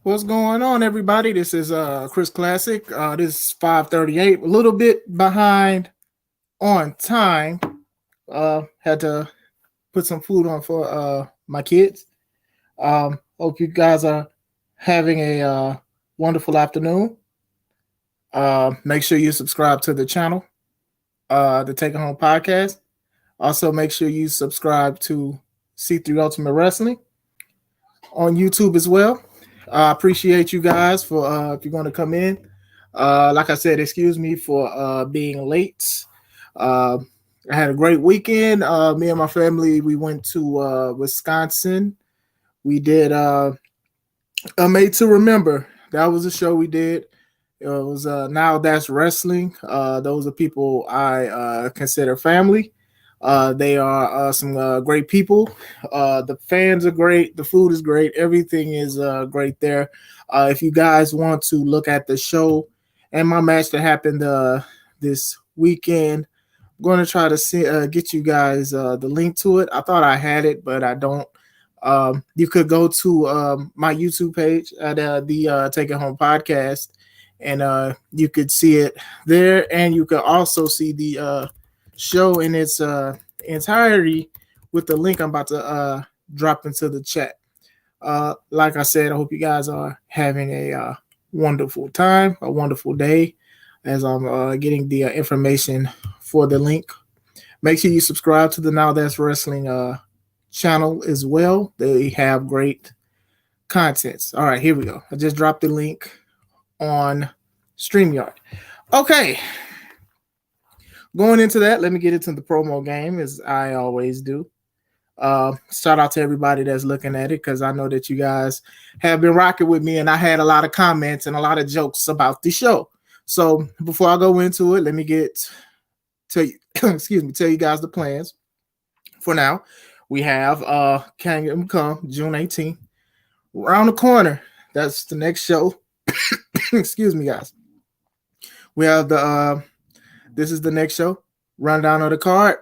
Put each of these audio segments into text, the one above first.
What's going on, everybody? This is Chris Classic. This is 5:38, a little bit behind on time. Had to put some food on for my kids. Hope you guys are having a wonderful afternoon. Make sure you subscribe to the channel, the Take It Home podcast. Also, make sure you subscribe to C3 Ultimate Wrestling on YouTube as well. I appreciate you guys for if you're going to come in. Like I said, excuse me for being late. I had a great weekend. Me and my family, we went to Wisconsin. We did a Made to Remember. That was a show we did. It was Now That's Wrestling. Those are people I consider family. They are some great people. The fans are great. The food is great. Everything is great there. If you guys want to look at the show and my match that happened this weekend, I'm going to try to get you guys the link to it. I thought I had it, but I don't. You could go to my YouTube page at the Take It Home podcast, and you could see it there. And you could also see the show in its entirety with the link I'm about to drop into the chat. Like I said, I hope you guys are having a wonderful time, a wonderful day as I'm getting the information for the link. Make sure you subscribe to the Now That's Wrestling channel as well. They have great contents. All right, here we go. I just dropped the link on StreamYard. Okay. Going into that, let me get into the promo game as I always do. Shout out to everybody that's looking at it because I know that you guys have been rocking with me and I had a lot of comments and a lot of jokes about the show. So before I go into it, let me tell you guys the plans. For now, we have Kingdom Come June 18th. Around the corner. That's the next show. Excuse me, guys. We have this is the next show. Rundown of the card.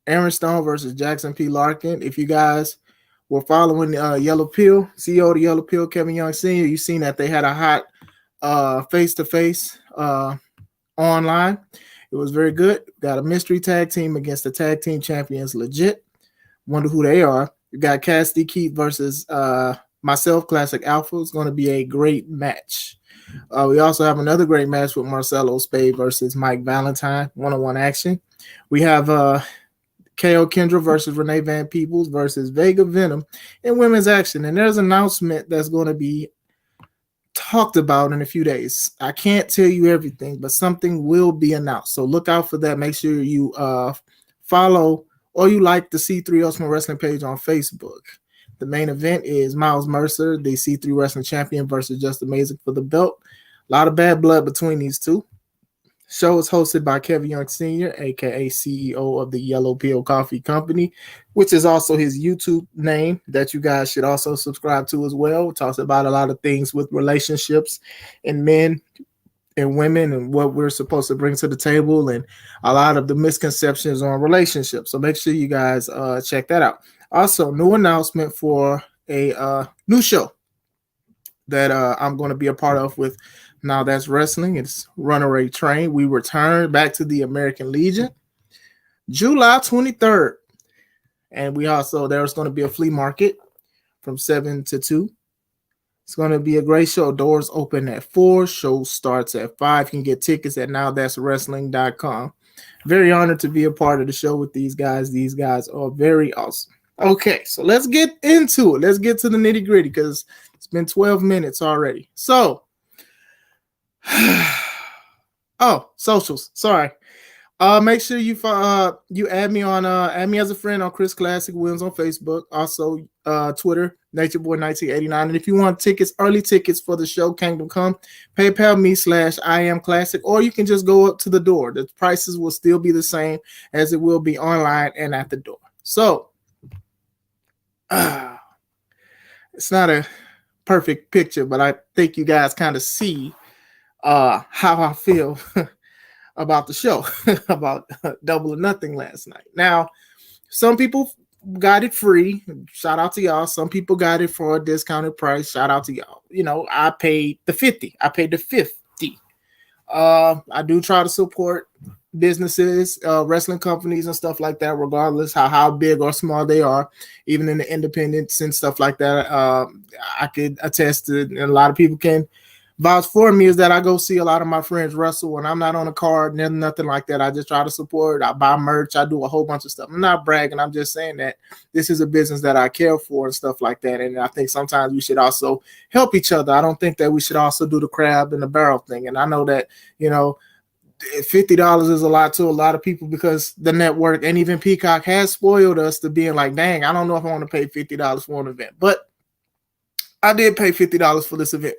Aaron Stone versus Jackson P. Larkin. If you guys were following Yellow Pill, CEO of the Yellow Pill, Kevin Young Sr., you've seen that they had a hot face-to-face online. It was very good. Got a mystery tag team against the tag team champions, Legit. Wonder who they are. You got Cassidy Keith versus myself, Classic Alpha. It's going to be a great match. We also have another great match with Marcelo Spade versus Mike Valentine, one-on-one action. We have KO Kendra versus Renee Van Peebles versus Vega Venom in women's action. And there's an announcement that's going to be talked about in a few days. I can't tell you everything, but something will be announced. So look out for that. Make sure you follow or you like the C3 Ultimate Wrestling page on Facebook. The main event is Miles Mercer, the C3 Wrestling Champion, versus Just Amazing for the belt. A lot of bad blood between these two. Show is hosted by Kevin Young Sr., a.k.a. CEO of the Yellow Pill Coffee Company, which is also his YouTube name that you guys should also subscribe to as well. It talks about a lot of things with relationships and men and women and what we're supposed to bring to the table and a lot of the misconceptions on relationships. So make sure you guys check that out. Also, new announcement for a new show that I'm going to be a part of with Now That's Wrestling. It's Runaway Train. We return back to the American Legion July 23rd. And there's going to be a flea market from 7 to 2. It's going to be a great show. Doors open at 4. Show starts at 5. You can get tickets at nowthat'swrestling.com. Very honored to be a part of the show with these guys. These guys are very awesome. Okay, so let's get into it. Let's get to the nitty gritty because it's been 12 minutes already. So, socials. Sorry. Make sure you add me as a friend on Chris Classic Wins on Facebook. Also, Twitter, NatureBoy1989. And if you want early tickets for the show Kingdom Come, PayPal me /IamClassic, or you can just go up to the door. The prices will still be the same as it will be online and at the door. So, it's not a perfect picture, but I think you guys kind of see how I feel about the show, about Double or Nothing last night. Now, some people got it free. Shout out to y'all. Some people got it for a discounted price. Shout out to y'all. I paid the 50. I paid the 50. I do try to support businesses, wrestling companies and stuff like that, regardless how big or small they are, even in the independents and stuff like that. I could attest to, and a lot of people can vouch for me, is that I go see a lot of my friends wrestle when I'm not on a card, nothing like that. I just try to support. I buy merch. I do a whole bunch of stuff. I'm not bragging. I'm just saying that this is a business that I care for and stuff like that. And I think sometimes we should also help each other. I don't think that we should also do the crab in the barrel thing. And I know that, $50 is a lot to a lot of people, because the network and even Peacock has spoiled us to being like, dang, I don't know if I want to pay $50 for an event. But I did pay $50 for this event.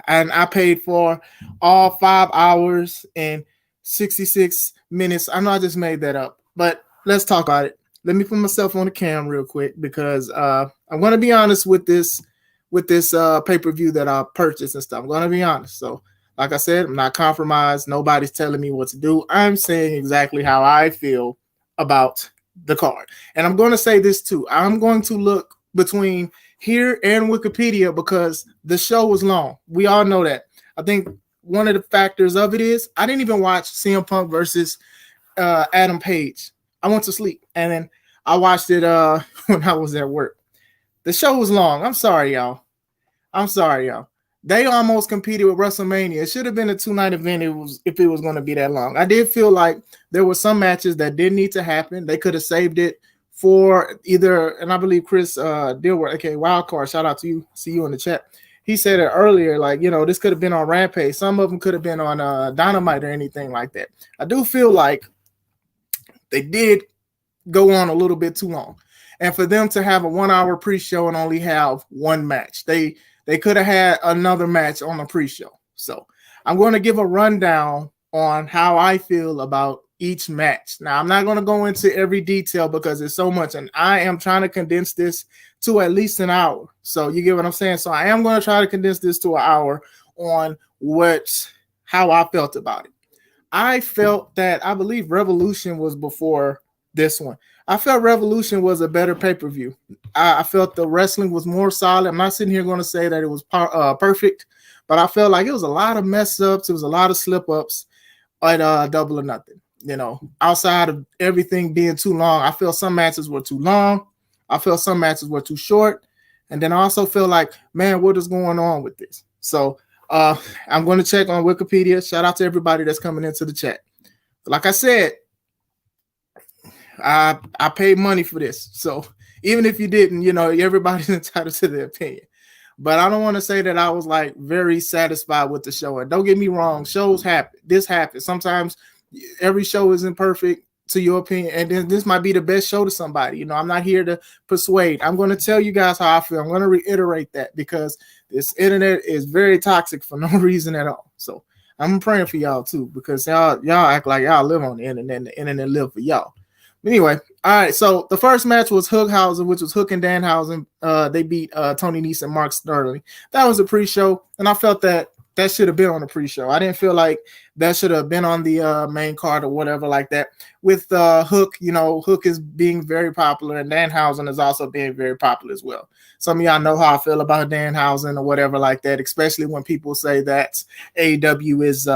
And I paid for all 5 hours and 66 minutes. I know I just made that up, but let's talk about it. Let me put myself on the cam real quick, because I'm going to be honest with this pay-per-view that I purchased and stuff. I'm going to be honest. So, like I said, I'm not compromised. Nobody's telling me what to do. I'm saying exactly how I feel about the card. And I'm going to say this too. I'm going to look between here and Wikipedia, because the show was long. We all know that. I think one of the factors of it is I didn't even watch CM Punk versus Adam Page. I went to sleep, and then I watched it when I was at work. The show was long. I'm sorry, y'all. They almost competed with WrestleMania. It should have been a 2-night event if it was going to be that long. I did feel like there were some matches that didn't need to happen. They could have saved it for either, and I believe Chris Dilworth, okay, Wildcard, shout out to you, see you in the chat. He said it earlier, like, this could have been on Rampage. Some of them could have been on Dynamite or anything like that. I do feel like they did go on a little bit too long. And for them to have a 1-hour pre-show and only have one match, they could have had another match on the pre-show. So I'm going to give a rundown on how I feel about each match. Now, I'm not going to go into every detail because it's so much, and I am trying to condense this to at least an hour. So you get what I'm saying? So I am going to try to condense this to an hour on how I felt about it. I felt that, I believe Revolution was before this one. I felt Revolution was a better pay-per-view. I felt the wrestling was more solid. I'm not sitting here going to say that it was perfect, but I felt like it was a lot of mess-ups. It was a lot of slip-ups at Double or Nothing. Outside of everything being too long, I feel some matches were too long. I feel some matches were too short. And then I also feel like, man, what is going on with this? So I'm going to check on Wikipedia. Shout out to everybody that's coming into the chat. Like I said, I paid money for this. So even if you didn't, everybody's entitled to their opinion. But I don't want to say that I was like very satisfied with the show. And don't get me wrong, shows happen. This happens. Sometimes every show isn't perfect to your opinion. And then this might be the best show to somebody. I'm not here to persuade. I'm going to tell you guys how I feel. I'm going to reiterate that, because this internet is very toxic for no reason at all. So I'm praying for y'all too, because y'all act like y'all live on the internet and the internet live for y'all. Anyway, all right, so the first match was Hookhausen, which was Hook and Danhausen. They beat Tony Nese and Mark Sterling. That was a pre-show, and I felt that should have been on the pre-show. I didn't feel like that should have been on the main card or whatever like that. With Hook, Hook is being very popular, and Danhausen is also being very popular as well. Some of y'all know how I feel about Danhausen or whatever like that, especially when people say that AEW is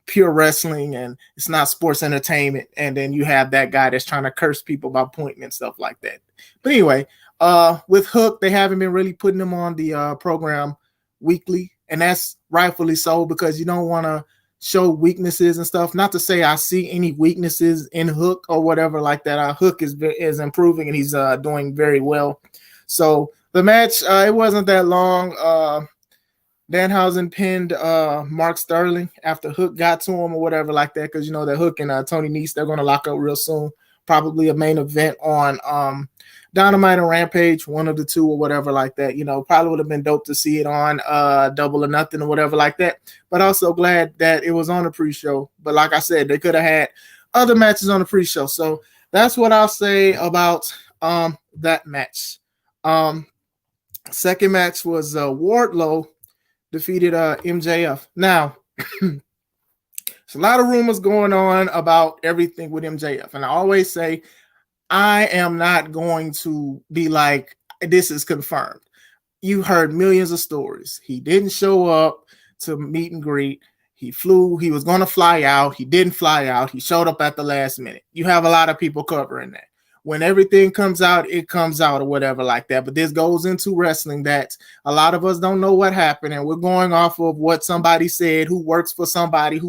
pure wrestling and it's not sports entertainment, and then you have that guy that's trying to curse people by pointing and stuff like that. But anyway, with Hook, they haven't been really putting him on the program weekly, and that's rightfully so, because you don't want to show weaknesses and stuff. Not to say I see any weaknesses in Hook or whatever like that. Hook is improving, and he's doing very well. So the match, it wasn't that long. Danhausen pinned Mark Sterling after Hook got to him or whatever like that, because that Hook and Tony Nese, they're going to lock up real soon. Probably a main event on Dynamite and Rampage, one of the two or whatever like that. Probably would have been dope to see it on Double or Nothing or whatever like that. But also glad that it was on the pre-show. But like I said, they could have had other matches on the pre-show. So that's what I'll say about that match. Second match was Wardlow defeated MJF. Now, there's a lot of rumors going on about everything with MJF. And I always say, I am not going to be like, this is confirmed. You heard millions of stories. He didn't show up to meet and greet. He flew. He was going to fly out. He didn't fly out. He showed up at the last minute. You have a lot of people covering that. When everything comes out, it comes out or whatever like that. But this goes into wrestling that a lot of us don't know what happened. And we're going off of what somebody said, who works for somebody.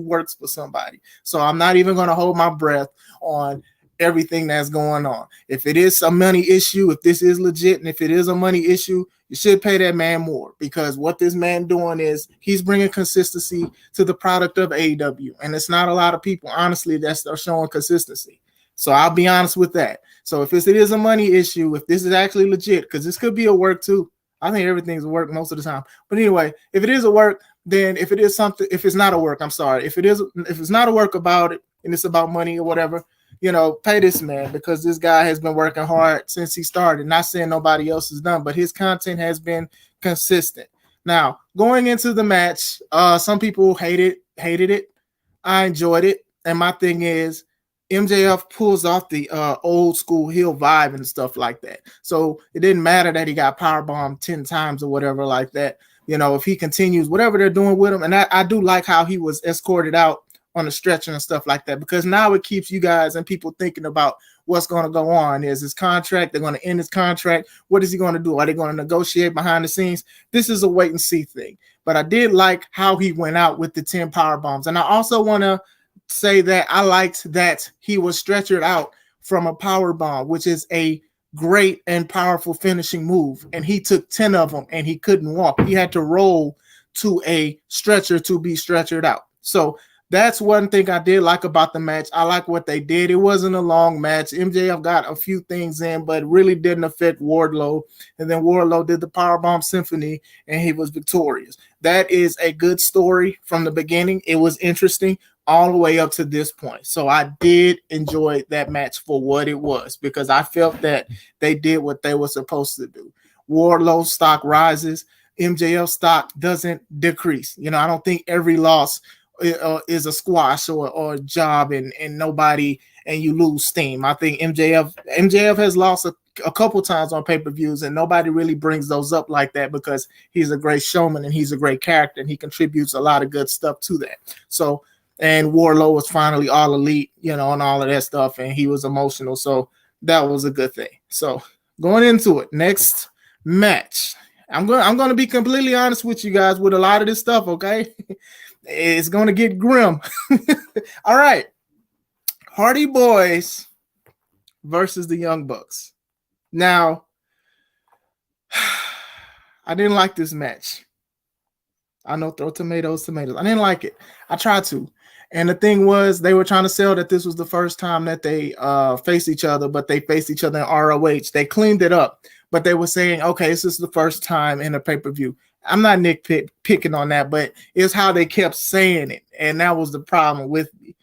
So I'm not even going to hold my breath on everything that's going on. If it is a money issue, if this is legit, and if it is a money issue, you should pay that man more, because what this man doing is he's bringing consistency to the product of AEW, and it's not a lot of people, honestly, that's showing consistency. So I'll be honest with that. So if it is a money issue, if this is actually legit, because this could be a work too. I think everything's a work most of the time. But anyway, if it is a work, then if it is something, if it's not a work, I'm sorry. If it's not a work about it and it's about money or whatever, pay this man, because this guy has been working hard since he started. Not saying nobody else has done, but his content has been consistent. Now, going into the match, some people hated it. I enjoyed it. And my thing is, MJF pulls off the old school heel vibe and stuff like that. So it didn't matter that he got powerbombed 10 times or whatever like that. If he continues, whatever they're doing with him. And I do like how he was escorted out on the stretcher and stuff like that, because now it keeps you guys and people thinking about what's going to go on. Is his contract? They're going to end his contract. What is he going to do? Are they going to negotiate behind the scenes? This is a wait and see thing. But I did like how he went out with the 10 power bombs. And I also want to say that I liked that he was stretchered out from a power bomb, which is a great and powerful finishing move. And he took 10 of them and he couldn't walk. He had to roll to a stretcher to be stretchered out. So that's one thing I did like about the match. I like what they did. It wasn't a long match. MJF got a few things in, but really didn't affect Wardlow. And then Wardlow did the Powerbomb Symphony, and he was victorious. That is a good story from the beginning. It was interesting all the way up to this point. So I did enjoy that match for what it was, because I felt that they did what they were supposed to do. Wardlow's stock rises. MJF stock doesn't decrease. I don't think every loss is a squash or a job and nobody, and you lose steam. I think MJF has lost a couple times on pay-per-views, and nobody really brings those up like that, because he's a great showman and he's a great character and he contributes a lot of good stuff to that. So, and Wardlow was finally all elite, and all of that stuff, and he was emotional. So that was a good thing. So going into it, next match, I'm going to be completely honest with you guys with a lot of this stuff, okay? It's going to get grim. All right. Hardy Boys versus the Young Bucks. Now, I didn't like this match. I know, throw tomatoes. I didn't like it. I tried to. And the thing was, they were trying to sell that this was the first time that they faced each other, but they faced each other in ROH. They cleaned it up, but they were saying, okay, this is the first time in a pay-per-view. I'm not picking on that, but it's how they kept saying it, and that was the problem with me.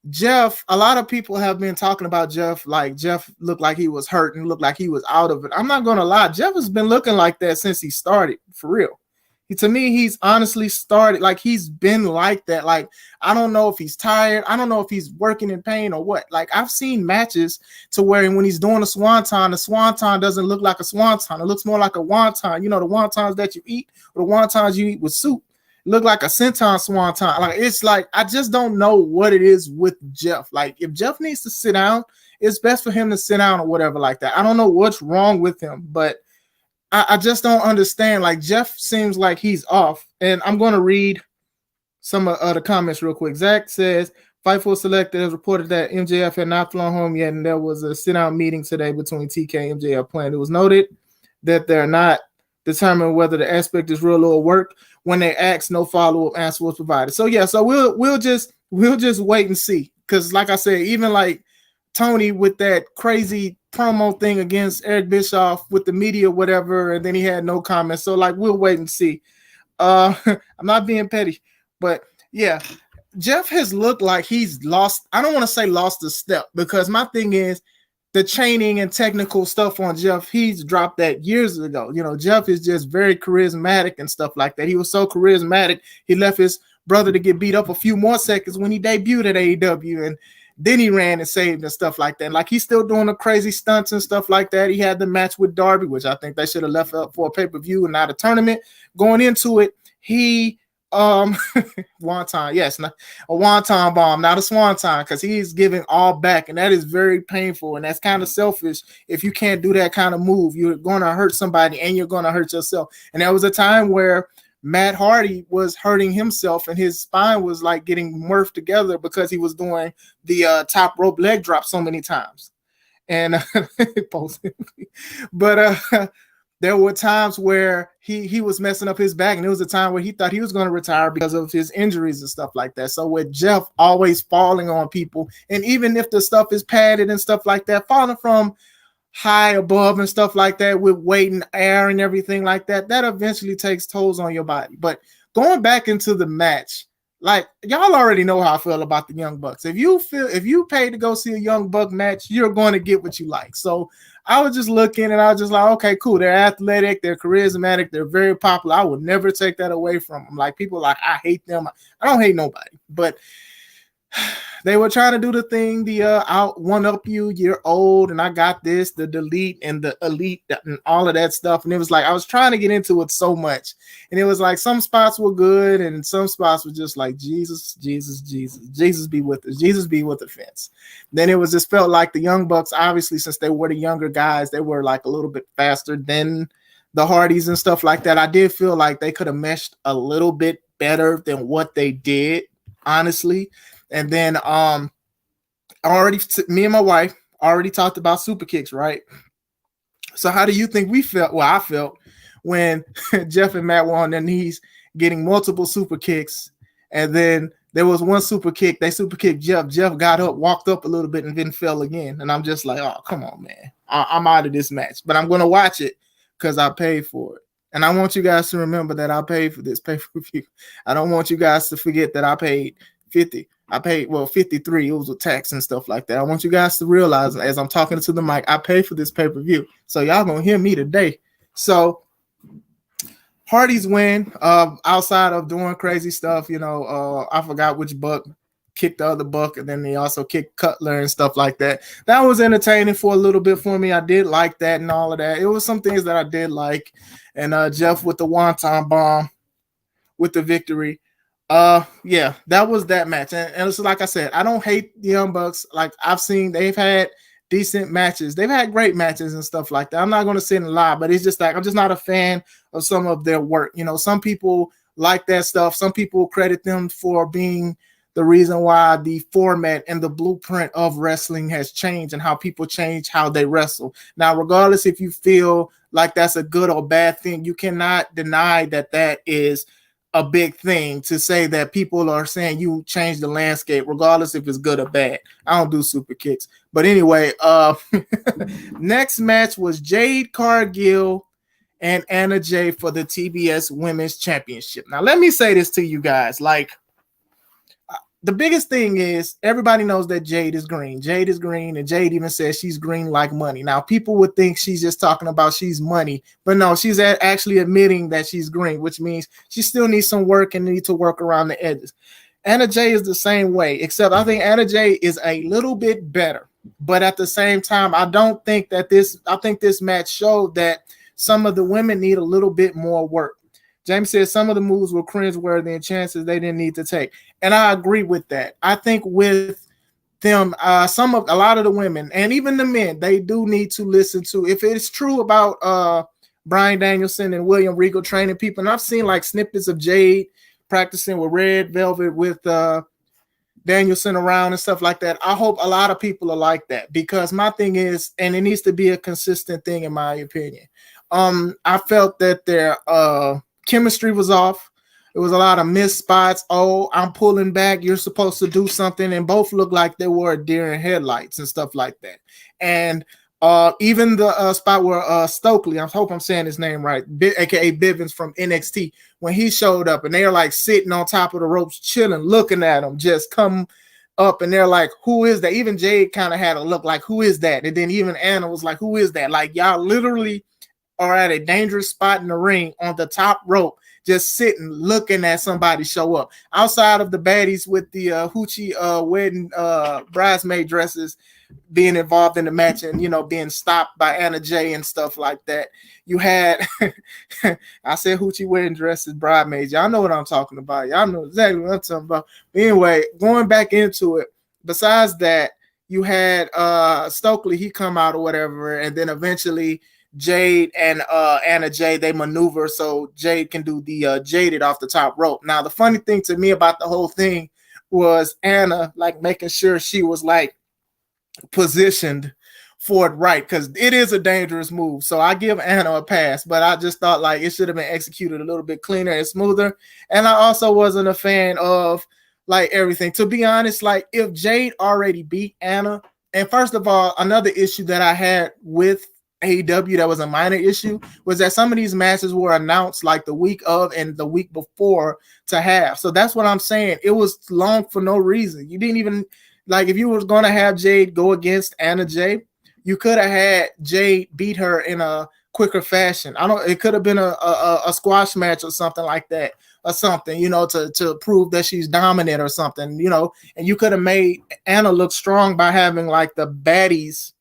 Jeff, a lot of people have been talking about Jeff, like Jeff looked like he was hurt and looked like he was out of it. I'm not going to lie. Jeff has been looking like that since he started, for real. To me, he's honestly started, like he's been like that. Like, I don't know if he's tired. I don't know if he's working in pain or what. Like, I've seen matches to where when he's doing the swanton doesn't look like a swanton. It looks more like a wonton. The wontons that you eat, or the wontons you eat with soup. It look like a senton swanton. Like, it's like, I just don't know what it is with Jeff. Like, if Jeff needs to sit down, it's best for him to sit down or whatever like that. I don't know what's wrong with him, but I just don't understand. Like, Jeff seems like he's off. And I'm going to read some of the comments real quick. Zach says, Fightful Selected has reported that MJF had not flown home yet, and there was a sit-down meeting today between TK and MJF planned. It was noted that they're not determined whether the aspect is real or work. When they asked, no follow-up answer was provided. So, yeah, so we'll just wait and see. Because, like I said, even like Tony with that crazy promo thing against Eric Bischoff with the media, whatever, and then he had no comments. So, like, we'll wait and see. I'm not being petty, but yeah, Jeff has looked like he's lost. I don't want to say lost a step, because my thing is the chaining and technical stuff on Jeff, he's dropped that years ago. Jeff is just very charismatic and stuff like that. He was so charismatic, he left his brother to get beat up a few more seconds when he debuted at AEW, Then he ran and saved and stuff like that. Like, he's still doing the crazy stunts and stuff like that. He had the match with Darby, which I think they should have left up for a pay-per-view and not a tournament. Going into it, he wonton, yes, a wonton bomb, not a swanton, because he's giving all back, and that is very painful, and that's kind of selfish. If you can't do that kind of move, you're going to hurt somebody and you're going to hurt yourself. And there was a time where Matt Hardy was hurting himself and his spine was like getting morphed together because he was doing the top rope leg drop so many times. And but there were times where he was messing up his back, and there was a time where he thought he was going to retire because of his injuries and stuff like that. So with Jeff always falling on people, and even if the stuff is padded and stuff like that, falling from high above and stuff like that with weight and air and everything like that, that eventually takes tolls on your body. But going back into the match, like, y'all already know how I feel about the Young Bucks. If you pay to go see a Young Buck match, you're going to get what you like. So I was just looking and I was just like, okay, cool. They're athletic, they're charismatic, they're very popular. I would never take that away from them. Like, people like, I hate them. I don't hate nobody, but they were trying to do the thing, the out one up you, you're old, and I got this, the delete and the elite and all of that stuff. And it was like, I was trying to get into it so much. And it was like, some spots were good and some spots were just like, Jesus, Jesus, Jesus, Jesus be with us. Jesus be with the fence. Then it was just felt like the Young Bucks, obviously, since they were the younger guys, they were like a little bit faster than the Hardys and stuff like that. I did feel like they could have meshed a little bit better than what they did, honestly. And then me and my wife already talked about super kicks, right? So how do you think we felt? Well, I felt when Jeff and Matt were on their knees getting multiple super kicks, and then there was one super kick. They super kicked Jeff. Jeff got up, walked up a little bit, and then fell again. And I'm just like, oh, come on, man. I'm out of this match. But I'm going to watch it because I paid for it. And I want you guys to remember that I paid for this pay-per-view. I don't want you guys to forget that I paid 50. I paid, 53. It was with tax and stuff like that. I want you guys to realize, as I'm talking to the mic, I paid for this pay-per-view. So y'all gonna hear me today. So Hardy's win, outside of doing crazy stuff, I forgot which Buck kicked the other Buck, and then they also kicked Cutler and stuff like that. That was entertaining for a little bit for me. I did like that and all of that. It was some things that I did like. And Jeff with the wonton bomb with the victory. Yeah, that was that match. And it's like I said, I don't hate the Young Bucks. Like, I've seen they've had decent matches. They've had great matches and stuff like that. I'm not going to sit and lie, but it's just like, I'm just not a fan of some of their work. Some people like that stuff. Some people credit them for being the reason why the format and the blueprint of wrestling has changed and how people change how they wrestle. Now, regardless if you feel like that's a good or bad thing, you cannot deny that that is a big thing to say that people are saying you change the landscape, regardless if it's good or bad. I don't do super kicks. But anyway, next match was Jade Cargill and Anna Jay for the TBS Women's Championship. Now, let me say this to you guys. Like, the biggest thing is everybody knows that Jade is green. Jade is green, and Jade even says she's green like money. Now, people would think she's just talking about she's money, but no, she's actually admitting that she's green, which means she still needs some work and needs to work around the edges. Anna Jay is the same way, except I think Anna Jay is a little bit better. But at the same time, I think this match showed that some of the women need a little bit more work. James said some of the moves were cringeworthy and chances they didn't need to take. And I agree with that. I think with them, a lot of the women and even the men, they do need to listen to, if it's true about Bryan Danielson and William Regal training people. And I've seen like snippets of Jade practicing with Red Velvet with Danielson around and stuff like that. I hope a lot of people are like that, because my thing is, and it needs to be a consistent thing in my opinion. I felt that their chemistry was off. It was a lot of missed spots. Oh, I'm pulling back. You're supposed to do something. And both looked like they were deer in headlights and stuff like that. And even the spot where Stokely, I hope I'm saying his name right, aka Bivens from NXT, when he showed up and they're like sitting on top of the ropes, chilling, looking at him just come up, and they're like, who is that? Even Jade kind of had a look like, who is that? And then even Anna was like, who is that? Like, y'all literally are at a dangerous spot in the ring on the top rope, just sitting looking at somebody show up. Outside of the baddies with the hoochie wedding bridesmaid dresses being involved in the match and, you know, being stopped by Anna Jay and stuff like that. You had, I said hoochie wedding dresses, bridesmaids. Y'all know what I'm talking about. Y'all know exactly what I'm talking about. But anyway, going back into it, besides that, you had Stokely, he come out or whatever, and then eventually Jade and Anna Jay, they maneuver so Jade can do the jaded off the top rope. Now, the funny thing to me about the whole thing was Anna like making sure she was like positioned for it right, because it is a dangerous move. So I give Anna a pass, but I just thought like it should have been executed a little bit cleaner and smoother. And I also wasn't a fan of like everything. To be honest, like if Jade already beat Anna, and first of all, another issue that I had with AEW that was a minor issue was that some of these matches were announced like the week of and the week before to have. So that's what I'm saying. It was long for no reason. You didn't even like if you was going to have Jade go against Anna Jay, you could have had Jade beat her in a quicker fashion. I don't. It could have been a squash match or something like that, or something, you know, to prove that she's dominant or something, you know. And you could have made Anna look strong by having like the baddies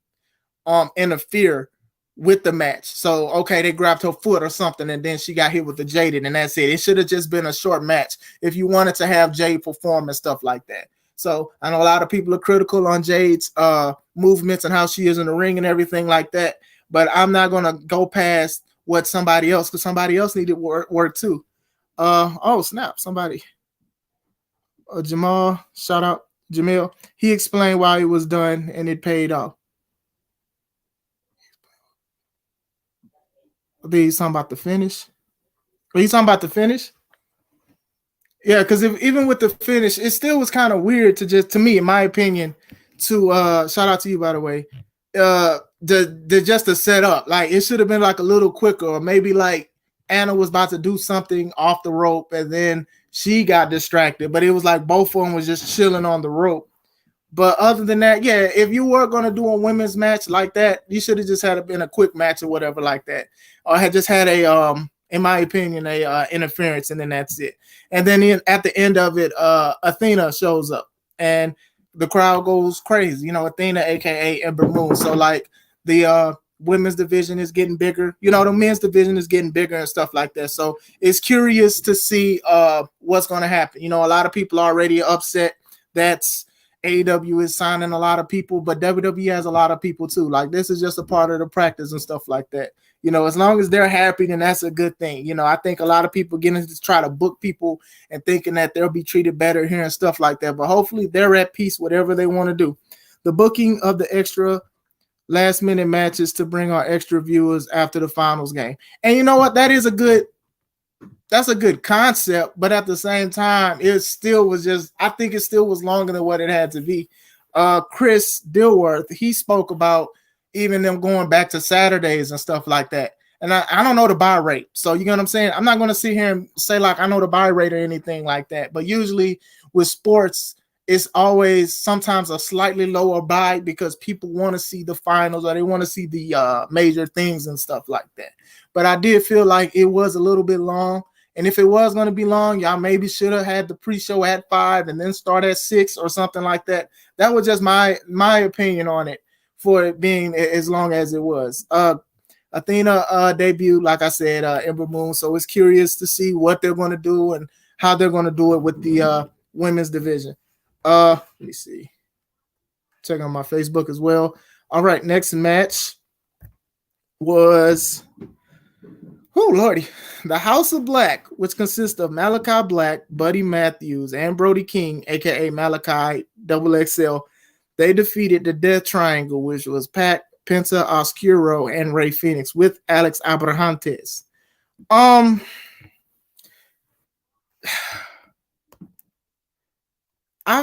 interfere with the match. So okay, they grabbed her foot or something, and then she got hit with the jaded, and that's it. It should have just been a short match if you wanted to have Jade perform and stuff like that. So I know a lot of people are critical on Jade's movements and how she is in the ring and everything like that, but I'm not gonna go past what somebody else, because somebody else needed work too. Oh snap! Somebody, Jamal, shout out Jamil. He explained why it was done and it paid off. I think he's talking about the finish. Are you talking about the finish? Yeah, because even with the finish, it still was kind of weird to just, to me, in my opinion, to shout out to you by the way, the just to set up. Like it should have been like a little quicker, or maybe like Anna was about to do something off the rope and then she got distracted, but it was like both of them was just chilling on the rope. But other than that, yeah, if you were gonna do a women's match like that, you should have just had been a quick match or whatever like that, or had just had a in my opinion, a interference, and then that's it. And then at the end of it, Athena shows up, and the crowd goes crazy. You know, Athena, aka Ember Moon. So like the women's division is getting bigger. You know, the men's division is getting bigger and stuff like that. So it's curious to see what's going to happen. You know, a lot of people are already upset that's AEW is signing a lot of people, but WWE has a lot of people too. Like this is just a part of the practice and stuff like that. You know, as long as they're happy, then that's a good thing. You know, I think a lot of people getting to try to book people and thinking that they'll be treated better here and stuff like that. But hopefully they're at peace, whatever they want to do. The booking of the extra last minute matches to bring our extra viewers after the finals game. And you know what? That's a good concept, but at the same time, it still was just, I think it still was longer than what it had to be. Chris Dilworth, he spoke about even them going back to Saturdays and stuff like that. And I don't know the buy rate. So you know what I'm saying? I'm not going to sit here and say like I know the buy rate or anything like that. But usually with sports, it's always sometimes a slightly lower buy because people want to see the finals or they want to see the major things and stuff like that. But I did feel like it was a little bit long. And if it was going to be long, y'all maybe should have had the pre-show at 5 and then start at 6 or something like that. That was just my opinion on it for it being as long as it was. Athena debut, like I said, Ember Moon. So it's curious to see what they're going to do and how they're going to do it with the women's division. Let me see. Check on my Facebook as well. All right, next match was Lordy. The House of Black, which consists of Malachi Black, Buddy Matthews, and Brody King, aka Malachi XXL. They defeated the Death Triangle, which was Pac, Penta Oscuro, and Ray Phoenix with Alex Abrahantes. I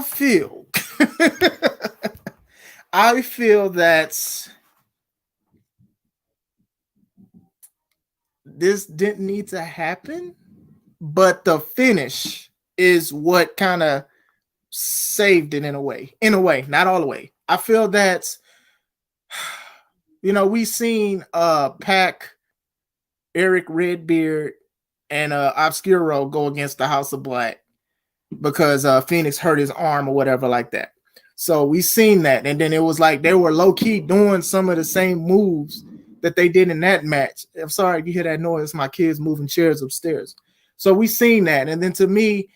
feel that this didn't need to happen, but the finish is what kind of saved it in a way, not all the way. I feel that, you know, we seen Pac Eric Redbeard and Obscuro go against the House of Black because Phoenix hurt his arm or whatever like that. So we seen that, and then it was like they were low key doing some of the same moves that they did in that match. I'm sorry if you hear that noise. My kids moving chairs upstairs. So we seen that, and then to me,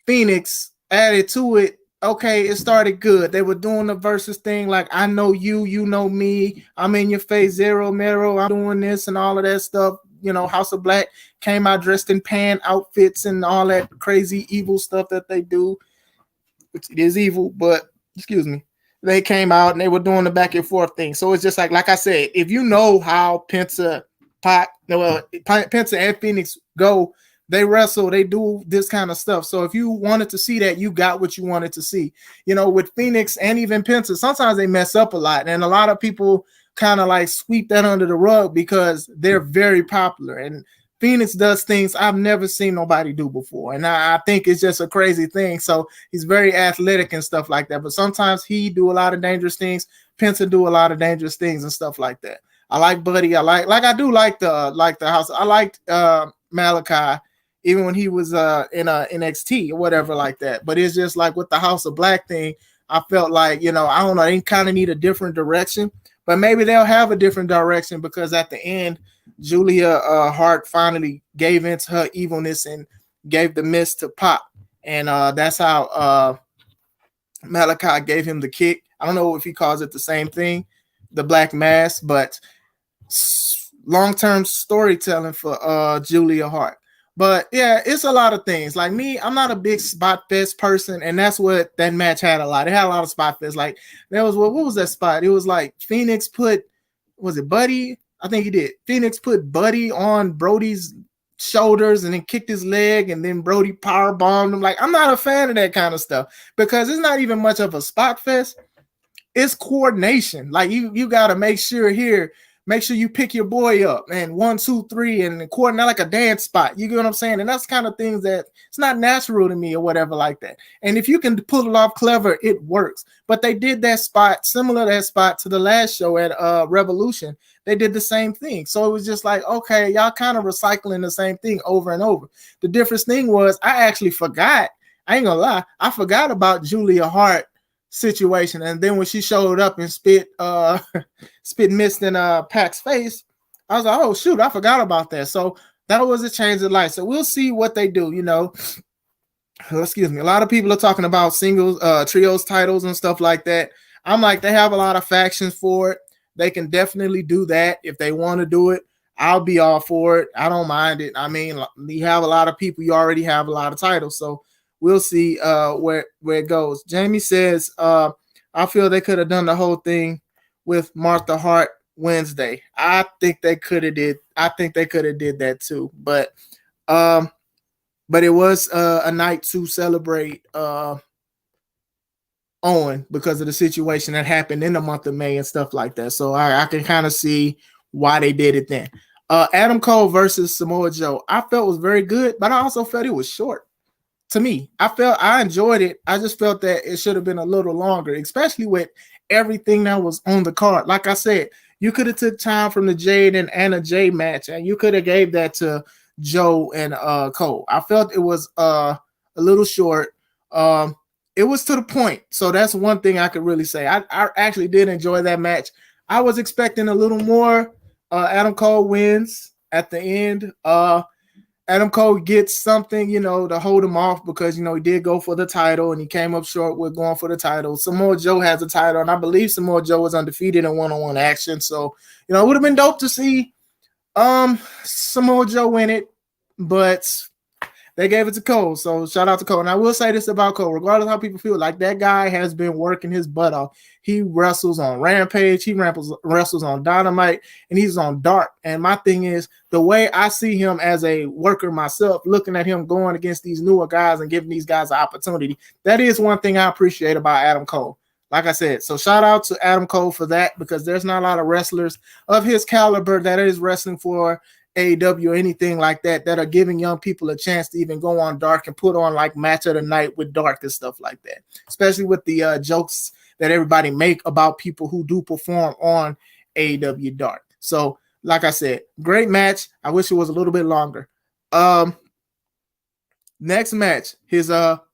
Phoenix added to it. Okay, it started good. They were doing the versus thing, like I know you, you know me. I'm in your face, Zero Mero. I'm doing this and all of that stuff. You know, House of Black came out dressed in pan outfits and all that crazy evil stuff that they do. Which it is evil, but excuse me. They came out and they were doing the back and forth thing. So it's just like I said, if you know how Penta and Phoenix go, they wrestle, they do this kind of stuff. So if you wanted to see that, you got what you wanted to see. You know, with Phoenix and even Penta, sometimes they mess up a lot. And a lot of people kind of like sweep that under the rug because they're very popular. And Phoenix does things I've never seen nobody do before. And I think it's just a crazy thing. So he's very athletic and stuff like that. But sometimes he do a lot of dangerous things. Penta do a lot of dangerous things and stuff like that. I like Buddy. I do like the house. I liked Malachi even when he was in NXT or whatever like that. But it's just like with the House of Black thing, I felt like, you know, I don't know, they kind of need a different direction. But maybe they'll have a different direction because at the end, Julia Hart finally gave into her evilness and gave the miss to Pop. And that's how Malachi gave him the kick. I don't know if he calls it the same thing, the Black Mass, but long-term storytelling for Julia Hart. But yeah, it's a lot of things. Like me, I'm not a big spot fest person, and that's what that match had a lot. It had a lot of spot fest. Like there was what was that spot? It was like Phoenix put, was it Buddy? I think he did. Phoenix put Buddy on Brody's shoulders and then kicked his leg, and then Brody power bombed him. Like I'm not a fan of that kind of stuff because it's not even much of a spot fest. It's coordination. Like you got to make sure here. Make sure you pick your boy up and 1, 2, 3 and coordinate like a dance spot. You get what I'm saying? And that's kind of things that it's not natural to me or whatever like that. And if you can pull it off clever, it works. But they did that spot, similar to that spot to the last show at Revolution. They did the same thing. So it was just like, okay, y'all kind of recycling the same thing over and over. The difference thing was I actually forgot. I ain't gonna lie. I forgot about Julia Hart situation, and then when she showed up and spit mist in Pac's face, I was like, oh shoot, I forgot about that. So that was a change of life. So we'll see what they do. You know, excuse me. A lot of people are talking about singles, trios titles and stuff like that. I'm like, they have a lot of factions for it. They can definitely do that if they want to do it. I'll be all for it. I don't mind it. I mean, you have a lot of people. You already have a lot of titles, so we'll see where it goes. Jamie says, I feel they could have done the whole thing with Martha Hart Wednesday. I think they could have did. I think they could have did that too. But it was a night to celebrate Owen because of the situation that happened in the month of May and stuff like that. So I can kind of see why they did it then. Adam Cole versus Samoa Joe. I felt was very good, but I also felt it was short. To me, I enjoyed it. I just felt that it should have been a little longer, especially with everything that was on the card. Like I said, you could have took time from the Jade and Anna Jay match, and you could have gave that to Joe and Cole. I felt it was a little short. It was to the point, so that's one thing I could really say. I actually did enjoy that match. I was expecting a little more. Adam Cole wins at the end. Adam Cole gets something, you know, to hold him off because, you know, he did go for the title and he came up short with going for the title. Samoa Joe has a title, and I believe Samoa Joe was undefeated in one-on-one action. So, you know, it would have been dope to see Samoa Joe win it, but they gave it to Cole. So shout out to Cole. And I will say this about Cole, regardless of how people feel, like that guy has been working his butt off. He wrestles on Rampage, he wrestles on Dynamite, and he's on Dark. And my thing is, the way I see him as a worker myself, looking at him going against these newer guys and giving these guys an opportunity, that is one thing I appreciate about Adam Cole. Like I said, so shout out to Adam Cole for that, because there's not a lot of wrestlers of his caliber that is wrestling for AEW or anything like that are giving young people a chance to even go on Dark and put on like match of the night with Dark and stuff like that, especially with the jokes that everybody make about people who do perform on AEW Dark. So like I said, great match. I wish it was a little bit longer. Next match, his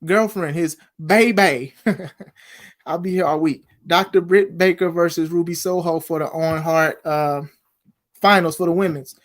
girlfriend, his baby. I'll be here all week. Dr. Britt Baker versus Ruby Soho for the Owen Hart finals for the women's.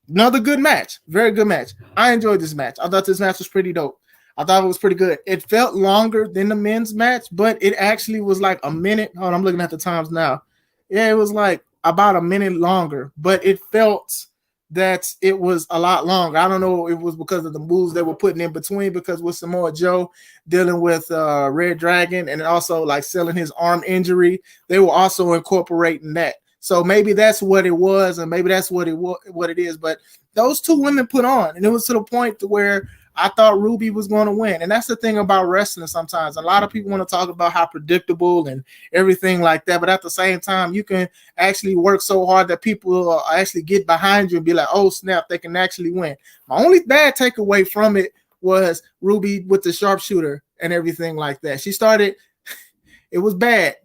Another good match. Very good match. I enjoyed this match. I thought this match was pretty dope. I thought it was pretty good. It felt longer than the men's match, but it actually was like a minute. Hold on, I'm looking at the times now. Yeah, it was like about a minute longer, but it felt that it was a lot longer. I don't know if it was because of the moves they were putting in between, because with Samoa Joe dealing with Red Dragon and also like selling his arm injury, they were also incorporating that. So maybe that's what it was, and maybe that's what it is. But those two women put on, and it was to the point to where I thought Ruby was going to win. And that's the thing about wrestling sometimes. A lot of people want to talk about how predictable and everything like that. But at the same time, you can actually work so hard that people actually get behind you and be like, oh, snap, they can actually win. My only bad takeaway from it was Ruby with the sharpshooter and everything like that. She started, it was bad,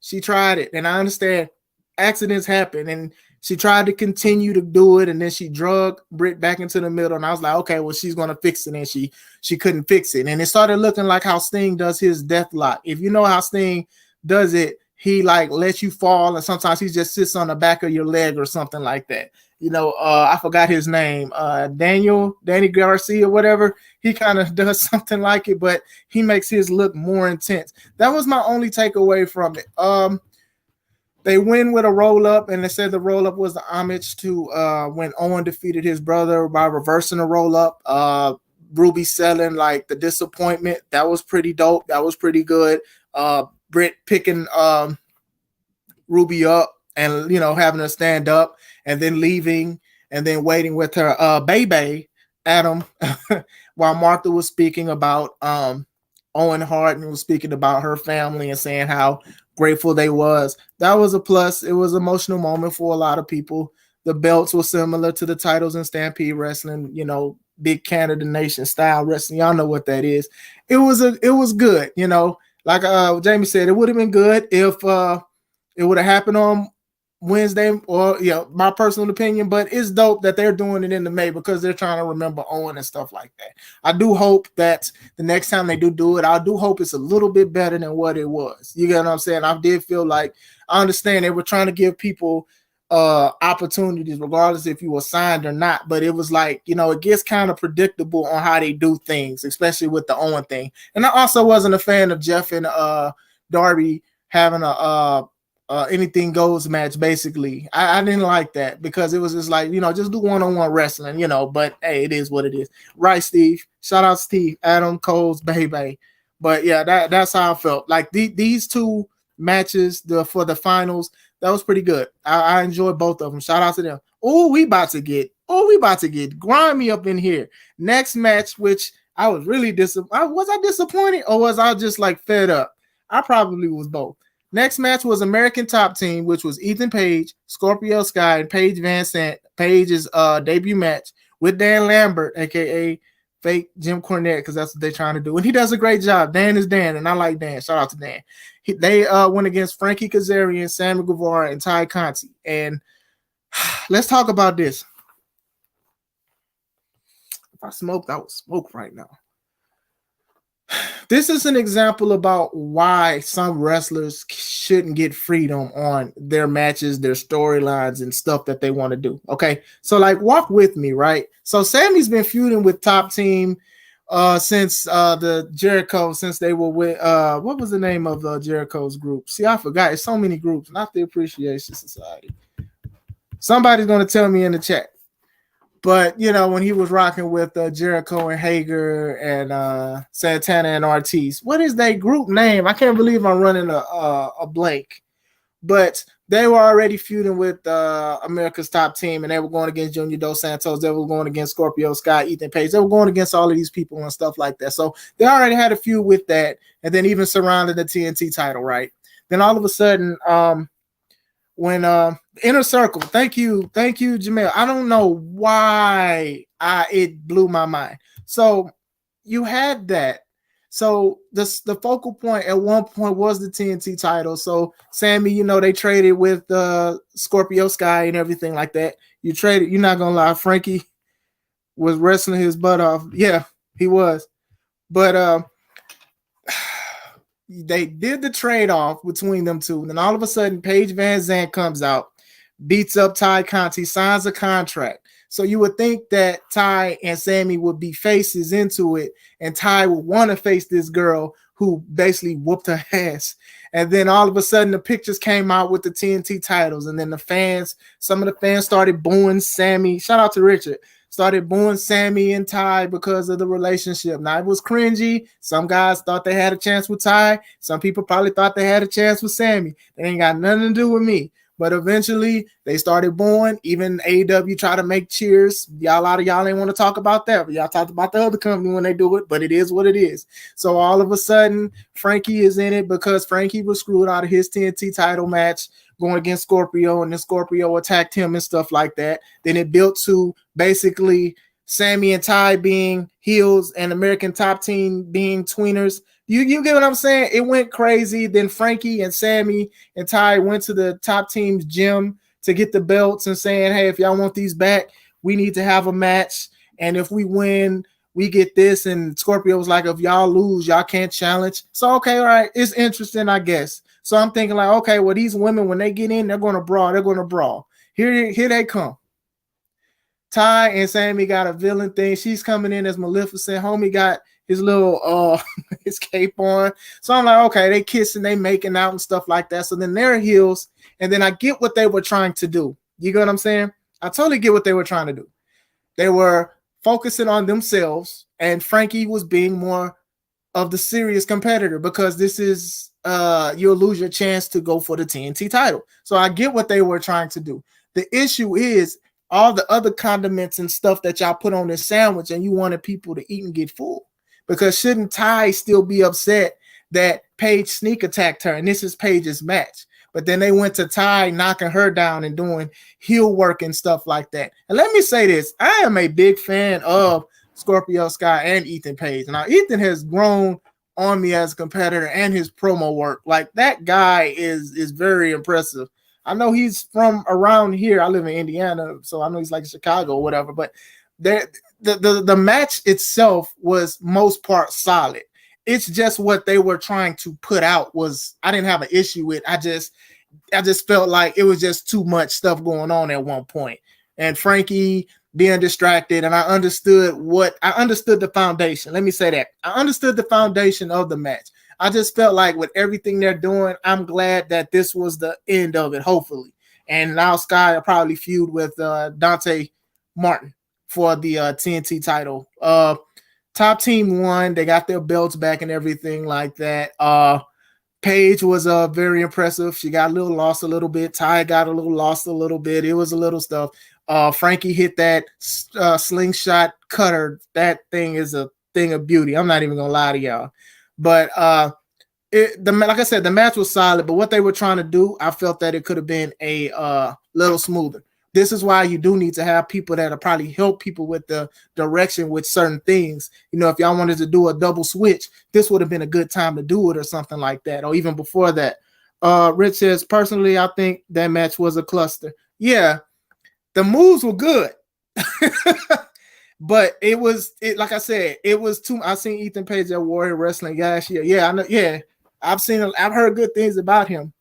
she tried it. And I understand accidents happen, and she tried to continue to do it, and then she drug Britt back into the middle, and I was like, okay, well, she's going to fix it, and she couldn't fix it. And it started looking like how Sting does his death lock. If you know how Sting does it, he like lets you fall, and sometimes he just sits on the back of your leg or something like that. I forgot his name, Danny Garcia, whatever. He kind of does something like it, but he makes his look more intense. That was my only takeaway from it. They win with a roll-up, and they said the roll-up was the homage to when Owen defeated his brother by reversing the roll-up. Ruby selling like the disappointment. That was pretty dope. That was pretty good. Britt picking Ruby up and, having her stand up and then leaving and then waiting with her baby, Adam, while Martha was speaking about Owen Hart and was speaking about her family and saying how grateful they was. That was a plus. It was an emotional moment for a lot of people. The belts were similar to the titles in Stampede Wrestling, big Canada Nation style wrestling. Y'all know what that is. It was good, like Jamie said, it would have been good if it would have happened on Wednesday, or my personal opinion, but it's dope that they're doing it in the May because they're trying to remember Owen and stuff like that. I do hope that the next time they do it, I do hope it's a little bit better than what it was. You get what I'm saying? I did feel like, I understand they were trying to give people opportunities regardless if you were signed or not, but it was like, it gets kind of predictable on how they do things, especially with the Owen thing. And I also wasn't a fan of Jeff and Darby having a anything goes match. Basically, I didn't like that because it was just like, just do one-on-one wrestling, but hey, it is what it is, right? Steve, shout out Steve, Adam Cole's baby. But yeah, that's how I felt like these two matches for the finals, that was pretty good. I enjoyed both of them. Shout out to them. We about to get grimy up in here. Next match, which I was really disappointed. Was I disappointed, or was I just like fed up? I probably was both. Next match was American Top Team, which was Ethan Page, Scorpio Sky, and Paige Van Sant. Paige's debut match with Dan Lambert, aka fake Jim Cornette, because that's what they're trying to do. And he does a great job. Dan is Dan, and I like Dan. Shout out to Dan. They went against Frankie Kazarian, Sammy Guevara, and Ty Conti. And let's talk about this. If I smoked, I would smoke right now. This is an example about why some wrestlers shouldn't get freedom on their matches, their storylines, and stuff that they want to do. Okay, so like walk with me, right? So Sammy's been feuding with Top Team since the Jericho, since they were with what was the name of Jericho's group? See, I forgot. It's so many groups, not the Appreciation Society. Somebody's gonna tell me in the chat. But, when he was rocking with Jericho and Hager and Santana and Ortiz, what is their group name? I can't believe I'm running a blank. But they were already feuding with America's Top Team, and they were going against Junior Dos Santos. They were going against Scorpio Sky, Ethan Page. They were going against all of these people and stuff like that. So they already had a feud with that, and then even surrounding the TNT title, right? Then all of a sudden, when Inner Circle, thank you, Jamel. I don't know why it blew my mind. So you had that. So the focal point at one point was the TNT title. So Sammy, they traded with Scorpio Sky and everything like that. You traded. You're not gonna lie. Frankie was wrestling his butt off. Yeah, he was. But they did the trade off between them two. And then all of a sudden, Paige Van Zandt comes out, beats up Ty Conti, signs a contract. So you would think that Ty and Sammy would be faces into it, and Ty would want to face this girl who basically whooped her ass. And then all of a sudden, the pictures came out with the TNT titles, and then some of the fans started booing Sammy. Shout out to Richard. Started booing Sammy and Ty because of the relationship. Now, it was cringy. Some guys thought they had a chance with Ty. Some people probably thought they had a chance with Sammy. They ain't got nothing to do with me. But eventually, they started booing. Even AEW tried to make cheers. A lot of y'all ain't want to talk about that. But y'all talked about the other company when they do it. But it is what it is. So all of a sudden, Frankie is in it because Frankie was screwed out of his TNT title match going against Scorpio, and then Scorpio attacked him and stuff like that. Then it built to basically Sammy and Ty being heels and American Top Team being tweeners. You get what I'm saying? It went crazy. Then Frankie and Sammy and Ty went to the Top Team's gym to get the belts and saying, hey, if y'all want these back, we need to have a match. And if we win, we get this. And Scorpio was like, if y'all lose, y'all can't challenge. So, okay, all right. It's interesting, I guess. So I'm thinking like, okay, well, these women, when they get in, they're going to brawl. They're going to brawl. Here they come. Ty and Sammy got a villain thing. She's coming in as Maleficent. Homie got his little his cape on. So I'm like, okay, they kissing, they making out and stuff like that. So then they're heels, and then I get what they were trying to do. You get what I'm saying? I totally get what they were trying to do. They were focusing on themselves, and Frankie was being more of the serious competitor because this is you'll lose your chance to go for the TNT title. So I get what they were trying to do. The issue is all the other condiments and stuff that y'all put on this sandwich, and you wanted people to eat and get full. Because shouldn't Ty still be upset that Paige sneak attacked her and this is Paige's match? But then they went to Ty knocking her down and doing heel work and stuff like that. And let me say this, I am a big fan of Scorpio Sky and Ethan Page. Now, Ethan has grown on me as a competitor and his promo work. Like, that guy is very impressive. I know he's from around here. I live in Indiana, so I know he's like Chicago or whatever. But the match itself was most part solid. It's just what they were trying to put out was I didn't have an issue with. I just felt like it was just too much stuff going on at one point. And Frankie being distracted, and I understood the foundation. Let me say that. I understood the foundation of the match. I just felt like with everything they're doing, I'm glad that this was the end of it, hopefully. And now Sky will probably feud with Dante Martin for the TNT title. Top Team won. They got their belts back and everything like that. Paige was very impressive. She got a little lost a little bit. Ty got a little lost a little bit. It was a little stuff. Frankie hit that slingshot cutter. That thing is a thing of beauty. I'm not even going to lie to y'all. But like I said, the match was solid, but what they were trying to do, I felt that it could have been a little smoother. This is why you do need to have people that'll probably help people with the direction with certain things. You know, if y'all wanted to do a double switch, this would have been a good time to do it or something like that, or even before that. Rich says, personally, I think that match was a cluster. Yeah, the moves were good. But it like I said, it was too. I seen Ethan Page at Warrior Wrestling last year. Yeah, I know. Yeah, I've heard good things about him.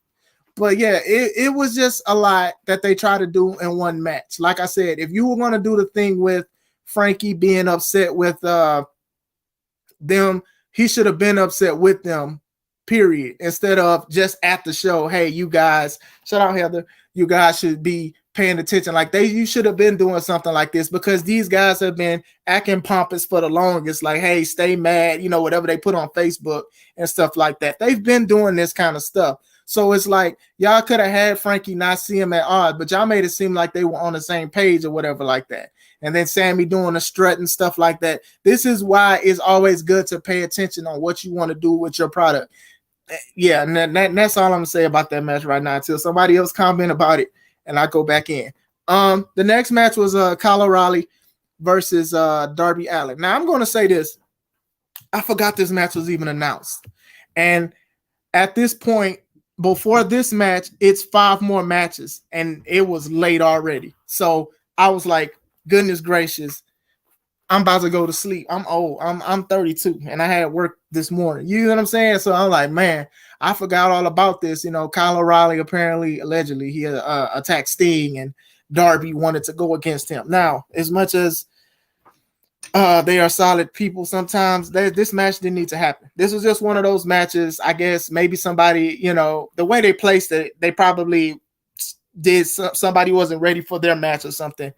But yeah, it was just a lot that they tried to do in one match. Like I said, if you were going to do the thing with Frankie being upset with them, he should have been upset with them, period. Instead of just at the show, hey, you guys, shout out Heather, you guys should be paying attention. Like you should have been doing something like this because these guys have been acting pompous for the longest. Like, hey, stay mad, you know, whatever they put on Facebook and stuff like that. They've been doing this kind of stuff. So it's like y'all could have had Frankie not see him at odds, but y'all made it seem like they were on the same page or whatever like that. And then Sammy doing a strut and stuff like that. This is why it's always good to pay attention on what you want to do with your product. Yeah, and that's all I'm gonna say about that match right now until somebody else comment about it and I go back in. The next match was Kyle O'Reilly versus Darby Allin. Now I'm gonna say this. I forgot this match was even announced. And at this point, before this match, it's 5 more matches, and it was late already. So I was like, goodness gracious, I'm about to go to sleep. I'm old. I'm 32 and I had work this morning. You know what I'm saying? So I'm like, man, I forgot all about this. You know, Kyle O'Reilly apparently, allegedly, he attacked Sting and Darby wanted to go against him. Now, as much as they are solid people, sometimes this match didn't need to happen. This was just one of those matches. I guess maybe somebody, you know, the way they placed it, they probably did somebody wasn't ready for their match or something.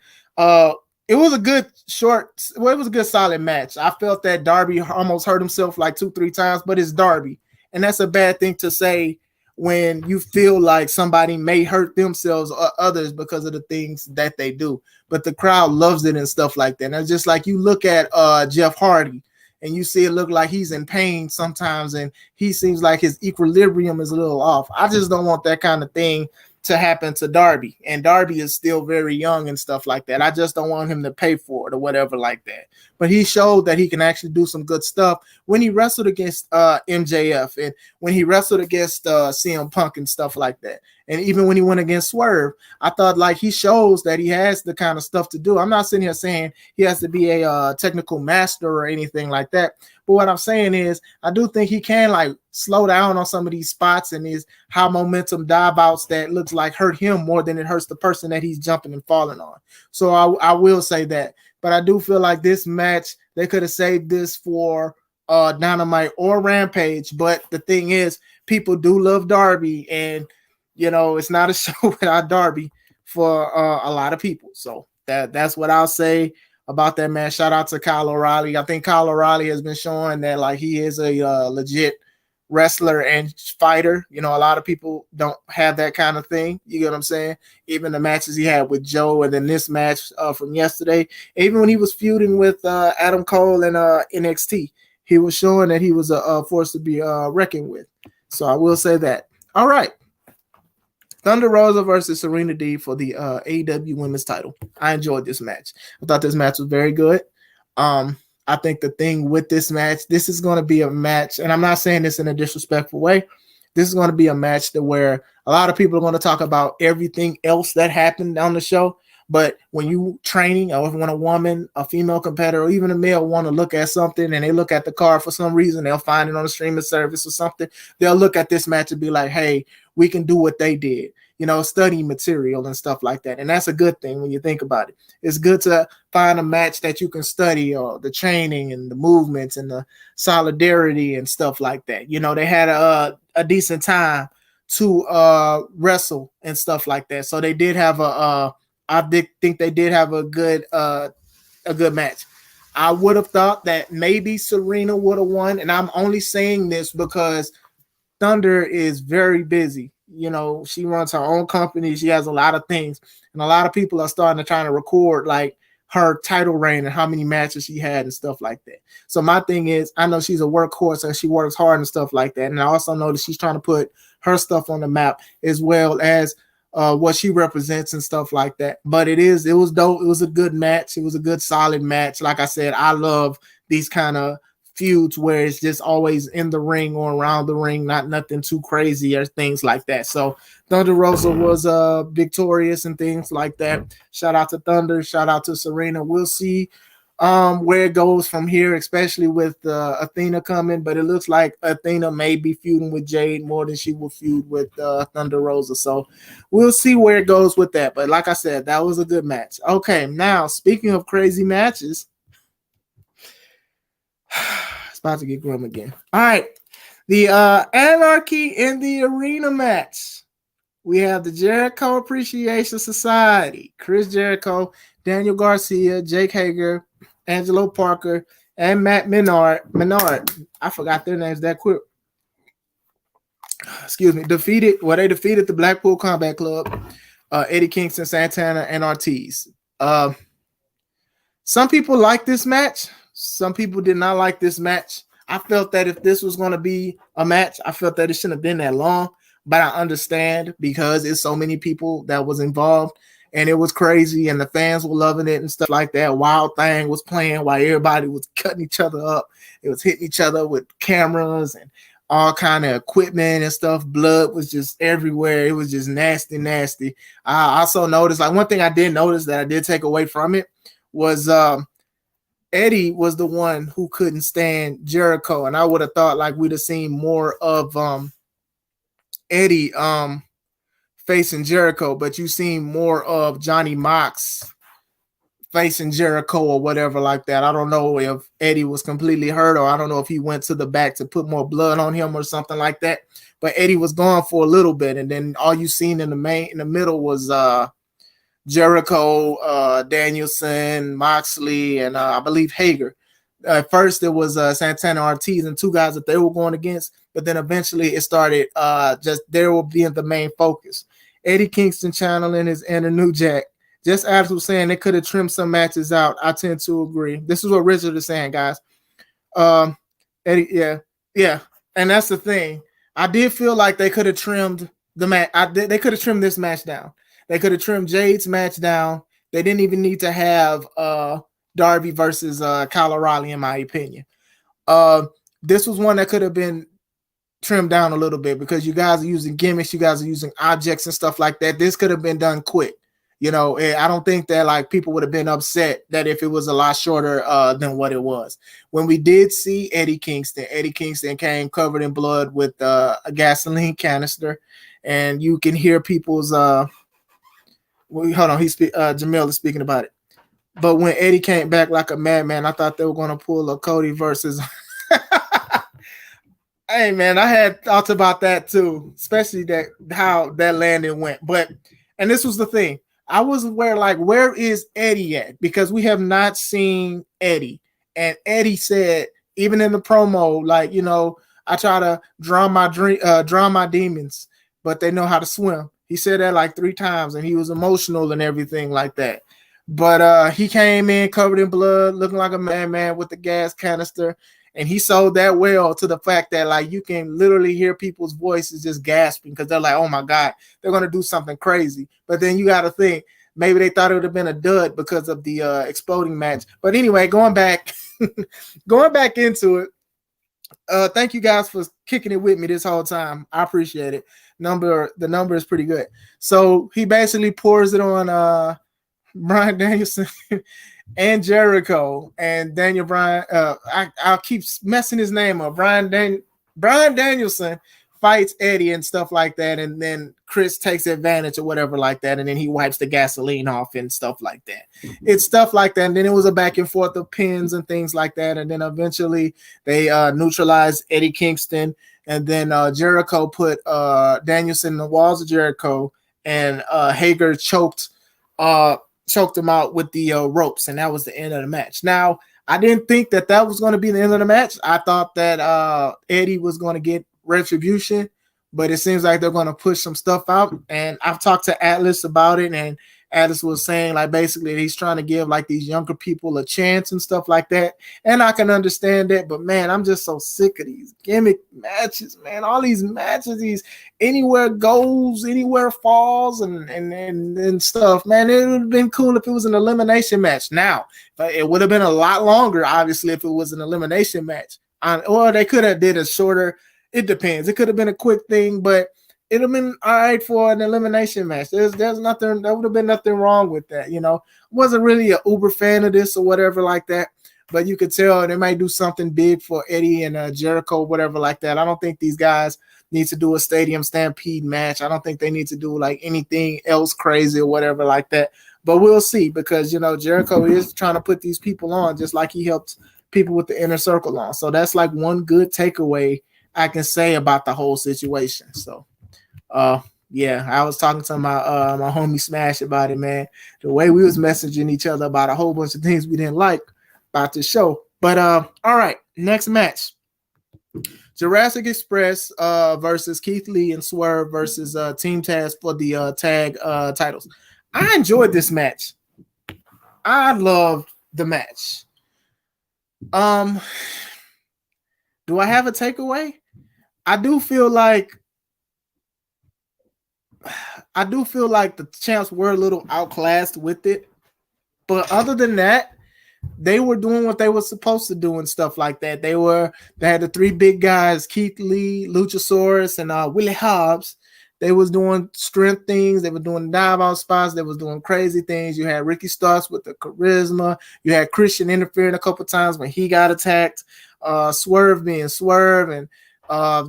It was a good it was a good solid match. I felt that Darby almost hurt himself like 2-3 times, but it's Darby, and that's a bad thing to say when you feel like somebody may hurt themselves or others because of the things that they do. But the crowd loves it and stuff like that. And it's just like you look at Jeff Hardy and you see it look like he's in pain sometimes, and he seems like his equilibrium is a little off. I just don't want that kind of thing to happen to Darby, and Darby is still very young and stuff like that. I just don't want him to pay for it or whatever like that. But he showed that he can actually do some good stuff when he wrestled against MJF and when he wrestled against CM Punk and stuff like that. And even when he went against Swerve, I thought like he shows that he has the kind of stuff to do. I'm not sitting here saying he has to be a technical master or anything like that. But what I'm saying is I do think he can like slow down on some of these spots and his high momentum dive outs that looks like hurt him more than it hurts the person that he's jumping and falling on. So I will say that. But I do feel like this match, they could have saved this for Dynamite or Rampage. But the thing is, people do love Darby, and you know, it's not a show without Darby for a lot of people. So that's what I'll say about that match. Shout out to Kyle O'Reilly. I think Kyle O'Reilly has been showing that like he is a legit wrestler and fighter. You know, a lot of people don't have that kind of thing. You get what I'm saying? Even the matches he had with Joe, and then this match from yesterday, even when he was feuding with Adam Cole and NXT, he was showing that he was a force to be reckoned with. So I will say that. All right. Thunder Rosa versus Serena Deeb for the AEW Women's title. I enjoyed this match. I thought this match was very good. I think the thing with this match, this is going to be a match, and I'm not saying this in a disrespectful way. This is going to be a match that where a lot of people are going to talk about everything else that happened on the show. But when you training, or when a woman, a female competitor, or even a male want to look at something and they look at the card for some reason, they'll find it on a streaming service or something. They'll look at this match and be like, hey, we can do what they did, you know, study material and stuff like that. And that's a good thing when you think about it. It's good to find a match that you can study, or the training and the movements and the solidarity and stuff like that. You know, they had a decent time to wrestle and stuff like that. So they did have I did think they did have a good match. I would have thought that maybe Serena would have won, and I'm only saying this because Thunder is very busy. You know, she runs her own company. She has a lot of things, and a lot of people are starting to try to record like her title reign and how many matches she had and stuff like that. So my thing is, I know she's a workhorse and she works hard and stuff like that, and I also know that she's trying to put her stuff on the map as well as what she represents and stuff like that. But it was dope. It was a good match. It was a good solid match. Like I said, I love these kind of feuds where it's just always in the ring or around the ring, not nothing too crazy or things like that. So Thunder Rosa was victorious and things like that. Shout out to Thunder. Shout out to Serena. We'll see where it goes from here, especially with Athena coming. But it looks like Athena may be feuding with Jade more than she will feud with Thunder Rosa. So we'll see where it goes with that. But like I said, that was a good match. Okay, now speaking of crazy matches, it's about to get grim again. All right, the Anarchy in the Arena match. We have the Jericho Appreciation Society, Chris Jericho, Daniel Garcia, Jake Hager, Angelo Parker, and Matt Menard. I forgot their names that quick. Excuse me. They defeated the Blackpool Combat Club, Eddie Kingston, Santana, and Ortiz. Some people like this match. Some people did not like this match. I felt that if this was going to be a match, I felt that it shouldn't have been that long. But I understand because it's so many people that was involved. And it was crazy, and the fans were loving it and stuff like that. Wild Thing was playing while everybody was cutting each other up. It was hitting each other with cameras, and all kind of equipment and stuff. Blood was just everywhere. It was just nasty, nasty. I also noticed, like, one thing I did notice that I did take away from it was Eddie was the one who couldn't stand Jericho, and I would have thought like we'd have seen more of Eddie facing Jericho, but you seen more of Johnny Mox facing Jericho or whatever like that. I don't know if Eddie was completely hurt, or I don't know if he went to the back to put more blood on him or something like that. But Eddie was gone for a little bit, and then all you seen in the middle was Jericho, Danielson, Moxley, and I believe Hager. At first, it was Santana Ortiz and two guys that they were going against, but then eventually it started just they were being the main focus. Eddie Kingston channeling his inner New Jack. Just as was saying, they could have trimmed some matches out. I tend to agree. This is what Richard is saying, guys. Eddie, yeah, and that's the thing. I did feel like they could have trimmed the match. They could have trimmed this match down. They could have trimmed Jade's match down. They didn't even need to have Darby versus Kyle O'Reilly, in my opinion. This was one that could have been trimmed down a little bit because you guys are using gimmicks, you guys are using objects and stuff like that. This could have been done quick. You know, I don't think that like people would have been upset that if it was a lot shorter than what it was. When we did see Eddie Kingston came covered in blood with a gasoline canister, and you can hear people's hold on, Jamil is speaking about it. But when Eddie came back like a madman, I thought they were going to pull a Cody versus. Hey man, I had thoughts about that too, especially that how that landing went. But and this was the thing. I was aware, like, where is Eddie at? Because we have not seen Eddie. And Eddie said, even in the promo, like, you know, I try to drown my demons, but they know how to swim. He said that like 3 times, and he was emotional and everything like that. But he came in covered in blood, looking like a madman with the gas canister. And he sold that well to the fact that like you can literally hear people's voices just gasping because they're like, oh my God, they're going to do something crazy. But then you got to think maybe they thought it would have been a dud because of the exploding match. But anyway, going back into it. Thank you guys for kicking it with me this whole time. I appreciate it. The number is pretty good. So he basically pours it on Bryan Danielson and Jericho and Daniel Bryan. I'll keep messing his name up. Bryan Danielson fights Eddie and stuff like that, and then Chris takes advantage or whatever like that, and then he wipes the gasoline off and stuff like that. It's stuff like that, and then it was a back and forth of pins and things like that, and then eventually they neutralized Eddie Kingston, and then Jericho put Danielson in the walls of Jericho, and Hager choked him out with the ropes, and that was the end of the match. Now, I didn't think that was going to be the end of the match. I thought that Eddie was going to get retribution, but it seems like they're going to push some stuff out. And I've talked to Atlas about it, and Atlas was saying like basically he's trying to give like these younger people a chance and stuff like that. And I can understand that, but man, I'm just so sick of these gimmick matches, man. All these matches, these anywhere goes, anywhere falls, and stuff, man. It would have been cool if it was an elimination match. Now, but it would have been a lot longer, obviously, if it was an elimination match. Or they could have did a shorter. It depends. It could have been a quick thing, but it'd have been all right for an elimination match. There's nothing. There would have been nothing wrong with that. You know, wasn't really an uber fan of this or whatever like that. But you could tell they might do something big for Eddie and Jericho, whatever like that. I don't think these guys need to do a stadium stampede match. I don't think they need to do like anything else crazy or whatever like that. But we'll see, because, you know, Jericho is trying to put these people on just like he helped people with the Inner Circle on. So that's like one good takeaway I can say about the whole situation. So, yeah, I was talking to my homie Smash about it, man. The way we was messaging each other about a whole bunch of things we didn't like about the show. But all right, next match. Jurassic Express versus Keith Lee and Swerve versus Team Taz for the tag titles. I enjoyed this match. I loved the match. Do I have a takeaway? I do feel like the champs were a little outclassed with it. But other than that, they were doing what they were supposed to do and stuff like that. They had the three big guys, Keith Lee, Luchasaurus, and Willie Hobbs. They was doing strength things. They were doing dive out spots. They was doing crazy things. You had Ricky Starks with the charisma. You had Christian interfering a couple times when he got attacked. Swerve being Swerve, and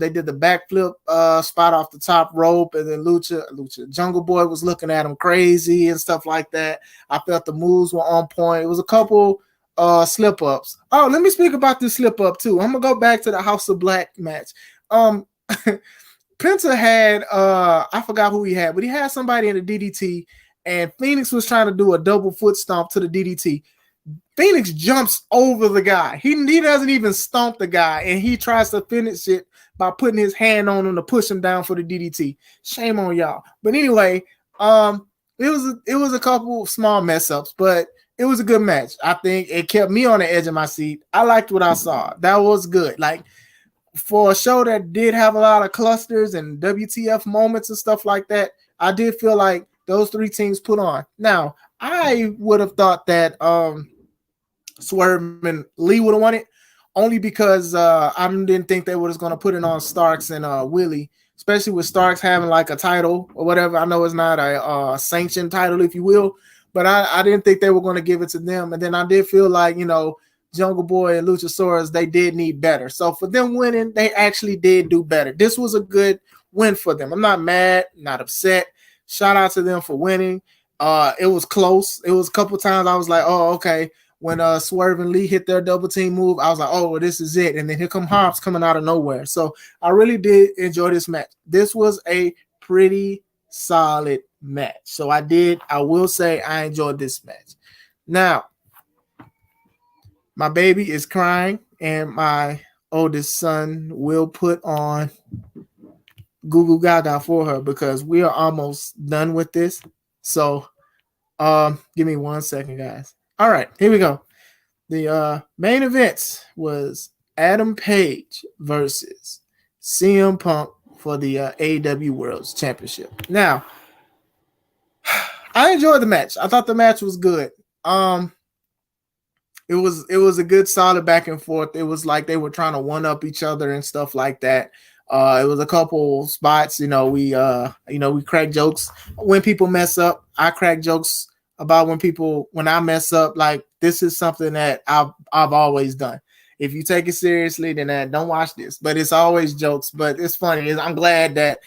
they did the backflip spot off the top rope, and then Lucha Jungle Boy was looking at him crazy and stuff like that. I felt the moves were on point. It was a couple slip ups. Oh, let me speak about this slip up too. I'm gonna go back to the House of Black match. Penta had I forgot who he had, but he had somebody in the DDT, and Phoenix was trying to do a double foot stomp to the DDT. Phoenix jumps over the guy. He doesn't even stomp the guy, and he tries to finish it by putting his hand on him to push him down for the DDT. Shame on y'all. But anyway, it was a couple small mess ups, but it was a good match. I think it kept me on the edge of my seat. I liked what I saw. That was good. Like, for a show that did have a lot of clusters and WTF moments and stuff like that, I did feel like those three teams put on. Now, I would have thought that Swerve and Lee would have won it, only because I didn't think they were going to put it on Starks and Willie, especially with Starks having like a title or whatever. I know it's not a sanctioned title, if you will, but I didn't think they were going to give it to them. And then I did feel like, Jungle Boy and Luchasaurus, they did need better. So for them winning, they actually did do better. This was a good win for them. I'm not mad, not upset. Shout out to them for winning. It was close. It was a couple times I was like, oh, okay. When Swerve and Lee hit their double team move, I was like, oh, well, this is it. And then here come Hobbs coming out of nowhere. So I really did enjoy this match. This was a pretty solid match. So I will say I enjoyed this match. Now, my baby is crying, and my oldest son will put on Goo Goo Gaga for her because we are almost done with this. So give me 1 second, guys. All right, here we go. The main event was Adam Page versus CM Punk for the AEW World Championship. Now, I enjoyed the match. I thought the match was good. It was a good solid back and forth. It was like they were trying to one up each other and stuff like that. It was a couple spots, we crack jokes when people mess up. I crack jokes about when I mess up. Like, this is something that I've always done. If you take it seriously, then don't watch this. But it's always jokes. But it's funny. I'm glad that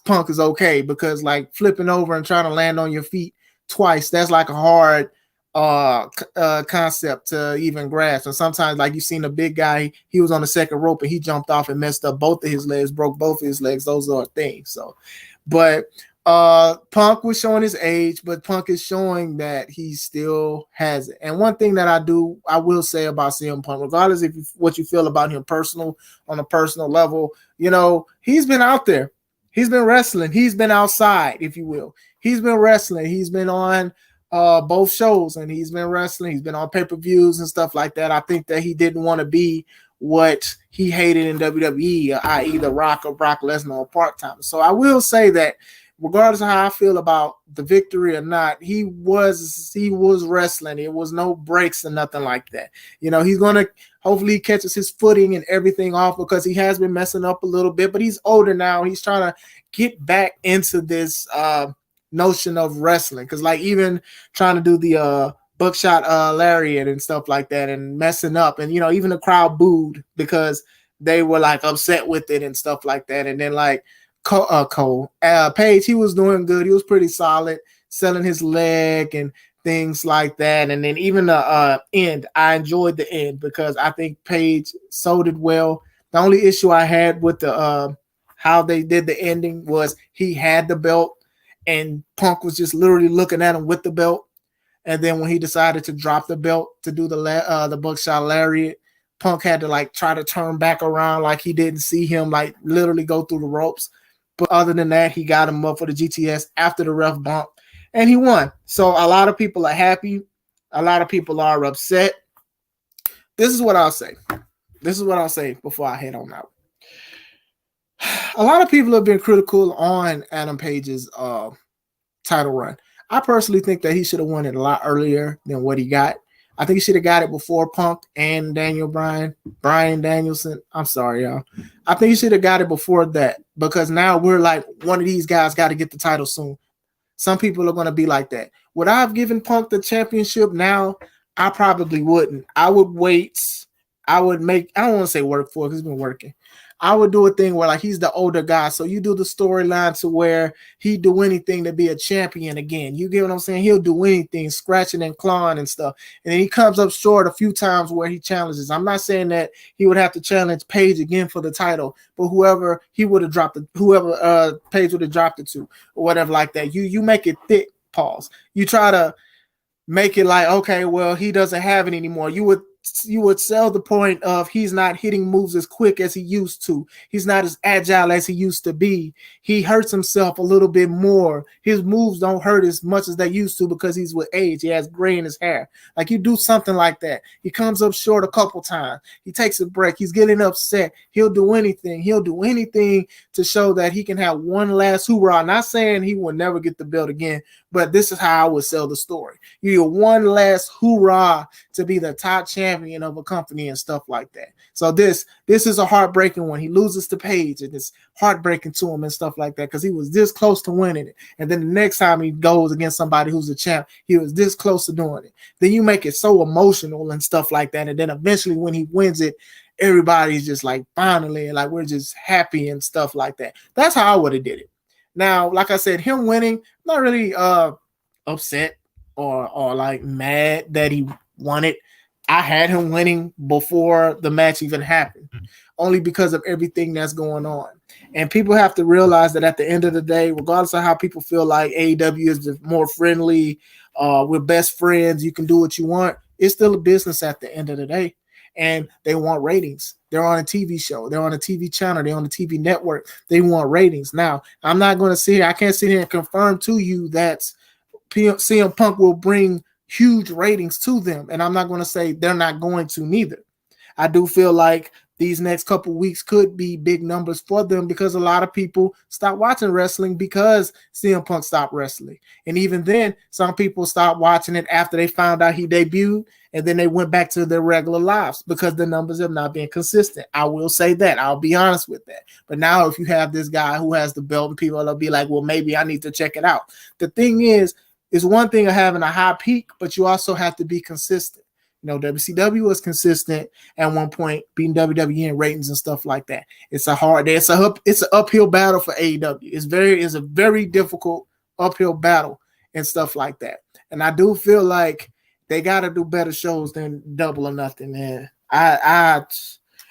Punk is okay, because like flipping over and trying to land on your feet twice, that's like a hard concept to even grasp. And sometimes, like, you've seen a big guy, he was on the second rope and he jumped off and messed up both of his legs, broke both of his legs. Those are things. So, but Punk was showing his age, but Punk is showing that he still has it. And one thing that I will say about CM Punk, regardless of what you feel about him on a personal level, he's been out there. He's been wrestling. He's been outside, if you will. He's been wrestling. He's been on both shows, and he's been wrestling. He's been on pay-per-views and stuff like that. I think that he didn't want to be what he hated in WWE, i.e. The Rock or Brock Lesnar or part-time. So I will say that regardless of how I feel about the victory or not, he was wrestling. It was no breaks or nothing like that. He's going to hopefully he catches his footing and everything off, because he has been messing up a little bit, but he's older now. He's trying to get back into this notion of wrestling, because like even trying to do the buckshot lariat and stuff like that and messing up, and even the crowd booed because they were like upset with it and stuff like that. And then like Page, he was doing good. He was pretty solid, selling his leg and things like that. And then even the end, I enjoyed the end because I think Page sold it well. The only issue I had with the how they did the ending was he had the belt and Punk was just literally looking at him with the belt. And then when he decided to drop the belt to do the buckshot lariat, Punk had to like try to turn back around like he didn't see him, like literally go through the ropes. But other than that, he got him up for the GTS after the ref bump, and he won. So a lot of people are happy. A lot of people are upset. This is what I'll say. Before I head on out. A lot of people have been critical on Adam Page's title run. I personally think that he should have won it a lot earlier than what he got. I think he should have got it before Punk and Brian Danielson. I'm sorry, y'all. I think he should have got it before that, because now we're like, one of these guys got to get the title soon. Some people are going to be like that. Would I have given Punk the championship now? I probably wouldn't. I would wait. I don't want to say work for it, because he's been working. I would do a thing where, like, he's the older guy. So you do the storyline to where he do anything to be a champion again. You get what I'm saying? He'll do anything, scratching and clawing and stuff. And then he comes up short a few times where he challenges. I'm not saying that he would have to challenge Page again for the title, but whoever he would have dropped it, whoever Page would have dropped it to, or whatever like that. You make it thick, pause. You try to make it like, okay, well, he doesn't have it anymore. You would sell the point of he's not hitting moves as quick as he used to. He's not as agile as he used to be. He hurts himself a little bit more. His moves don't hurt as much as they used to because he's with age. He has gray in his hair. Like, you do something like that. He comes up short a couple times. He takes a break. He's getting upset. He'll do anything. He'll do anything to show that he can have one last hoorah. Not saying he will never get the belt again, but this is how I would sell the story. You get one last hoorah to be the top champion of a company and stuff like that. So this is a heartbreaking one. He loses to Page, and it's heartbreaking to him and stuff like that, because he was this close to winning it. And then the next time he goes against somebody who's a champ, he was this close to doing it. Then you make it so emotional and stuff like that. And then eventually when he wins it, everybody's just like, finally, like, we're just happy and stuff like that. That's how I would have did it. Now, like I said, him winning, not really upset or like mad that he won it. I had him winning before the match even happened, only because of everything that's going on. And people have to realize that at the end of the day, regardless of how people feel like AEW is more friendly, we're best friends, you can do what you want, it's still a business at the end of the day. And they want ratings. They're on a TV show. They're on a TV channel. They're on a TV network. They want ratings. Now, I'm not going to sit here. I can't sit here and confirm to you that CM Punk will bring huge ratings to them. And I'm not going to say they're not going to neither. I do feel like these next couple weeks could be big numbers for them, because a lot of people stop watching wrestling because CM Punk stopped wrestling. And even then, some people stopped watching it after they found out he debuted, and then they went back to their regular lives because the numbers have not been consistent. I will say that. I'll be honest with that. But now if you have this guy who has the belt, and people will be like, well, maybe I need to check it out. The thing is, it's one thing of having a high peak, but you also have to be consistent. You know, WCW was consistent at one point, beating WWE in ratings and stuff like that. It's an uphill battle for AEW. It's a very difficult uphill battle and stuff like that. And I do feel like they got to do better shows than Double or Nothing, man.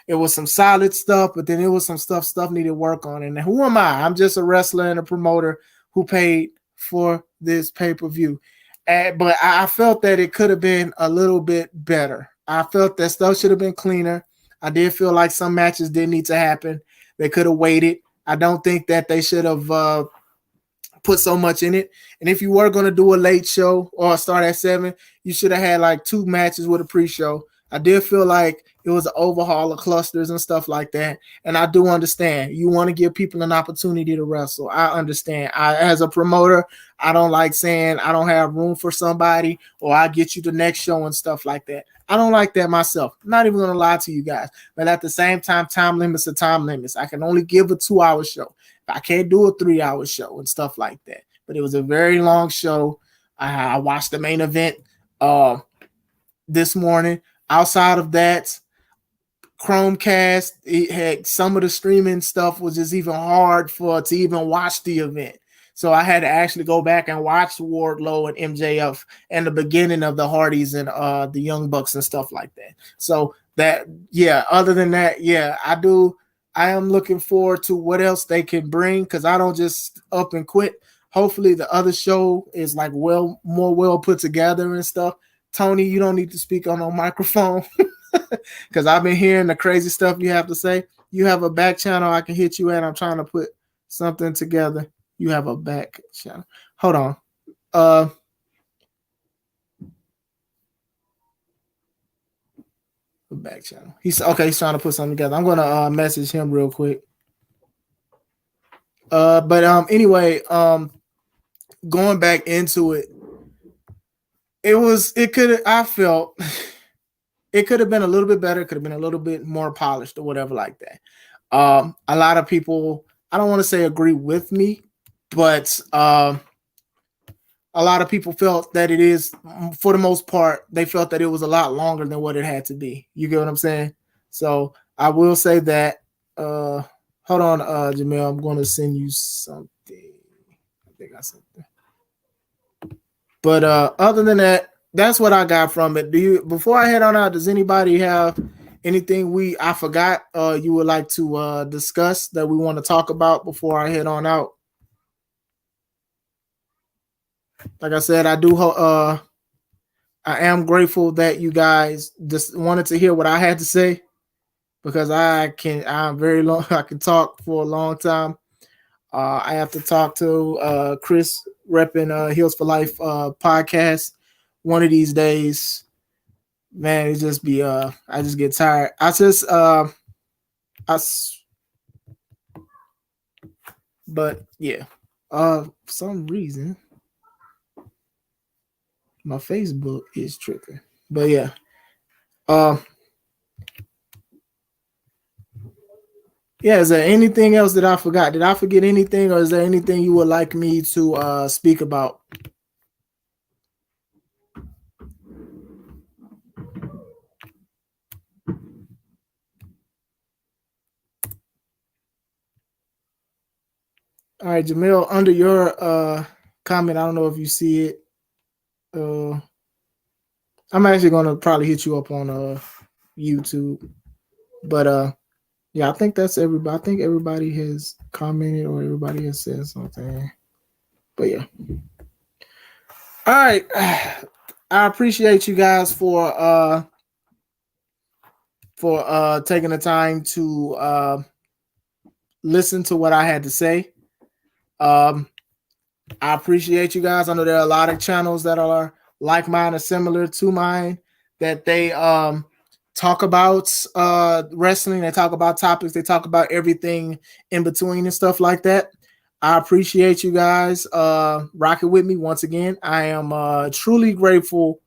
It was some solid stuff, but then it was some stuff needed work on. And who am I? I'm just a wrestler and a promoter who paid for this pay-per-view. But I felt that it could have been a little bit better. I felt that stuff should have been cleaner. I did feel like some matches didn't need to happen. They could have waited. I don't think that they should have put so much in it. And if you were going to do a late show or start at 7, you should have had like 2 matches with a pre-show. I did feel like it was an overhaul of clusters and stuff like that. And I do understand. You want to give people an opportunity to wrestle. I understand. As a promoter, I don't like saying I don't have room for somebody or I get you the next show and stuff like that. I don't like that myself. I'm not even going to lie to you guys. But at the same time, time limits are time limits. I can only give a 2-hour show. I can't do a 3-hour show and stuff like that. But it was a very long show. I watched the main event this morning. Outside of that, Chromecast, it had some of the streaming stuff was just even hard to even watch the event. So I had to actually go back and watch Wardlow and MJF and the beginning of the Hardys and the Young Bucks and stuff like that. So that, yeah, other than that, yeah, I am looking forward to what else they can bring, because I don't just up and quit. Hopefully the other show is like more well put together and stuff. Tony, you don't need to speak on a microphone because I've been hearing the crazy stuff you have to say. You have a back channel I can hit you at. I'm trying to put something together. You have a back channel. Hold on. The back channel. He's trying to put something together. I'm gonna message him real quick. But anyway, going back into it. I felt it could have been a little bit better, it could have been a little bit more polished or whatever like that. A lot of people, I don't want to say agree with me, but a lot of people felt that it is, for the most part, they felt that it was a lot longer than what it had to be. You get what I'm saying? So I will say that. Hold on, Jamel, I'm going to send you something. I think I sent that. But other than that, that's what I got from it. Do you, before I head on out, does anybody have anything I forgot you would like to discuss that we want to talk about before I head on out? Like I said, I am grateful that you guys just wanted to hear what I had to say, because I'm very long. I can talk for a long time. I have to talk to Chris repping Heals for Life podcast one of these days. Man, it just be I just get tired. But yeah, for some reason my Facebook is tripping. But yeah, yeah. Is there anything else that I forgot? Did I forget anything, or is there anything you would like me to speak about? All right, Jamil, under your comment, I don't know if you see it. I'm actually gonna probably hit you up on YouTube. But yeah, I think that's everybody. I think everybody has commented or everybody has said something. But yeah. All right. I appreciate you guys for taking the time to listen to what I had to say. I appreciate you guys. I know there are a lot of channels that are like mine or similar to mine that they talk about wrestling. They talk about topics. They talk about everything in between and stuff like that. I appreciate you guys rocking with me once again. I am truly grateful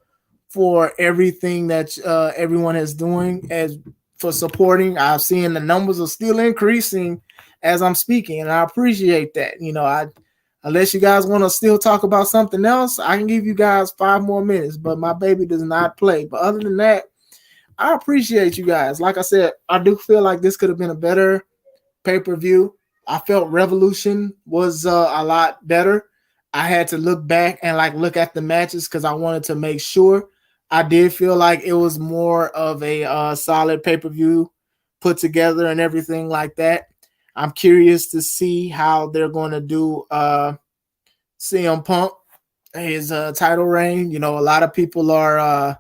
for everything that everyone is doing as for supporting. I've seen the numbers are still increasing as I'm speaking, and I appreciate that. Unless you guys want to still talk about something else, I can give you guys 5 more minutes, but my baby does not play. But other than that, I appreciate you guys. Like I said, I do feel like this could have been a better pay-per-view. I felt Revolution was a lot better. I had to look back and look at the matches because I wanted to make sure. I did feel like it was more of a solid pay-per-view put together and everything like that. I'm curious to see how they're going to do CM Punk, his title reign. A lot of people are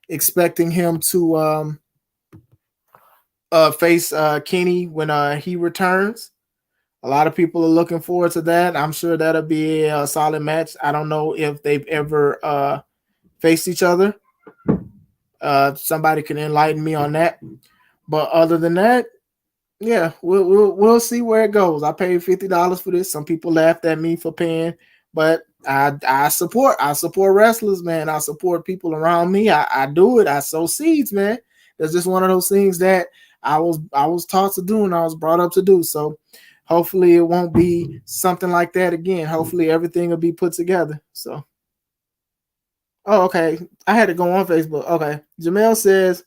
expecting him to face Kenny when he returns. A lot of people are looking forward to that. I'm sure that'll be a solid match. I don't know if they've ever faced each other. Somebody can enlighten me on that. But other than that, yeah, we'll see where it goes. I paid $50 for this. Some people laughed at me for paying, but I support wrestlers, man. I support people around me. I do it. I sow seeds, man. That's just one of those things that I was taught to do and I was brought up to do. So hopefully it won't be something like that again. Hopefully everything will be put together. So, oh, okay. I had to go on Facebook. Okay. Jamel says,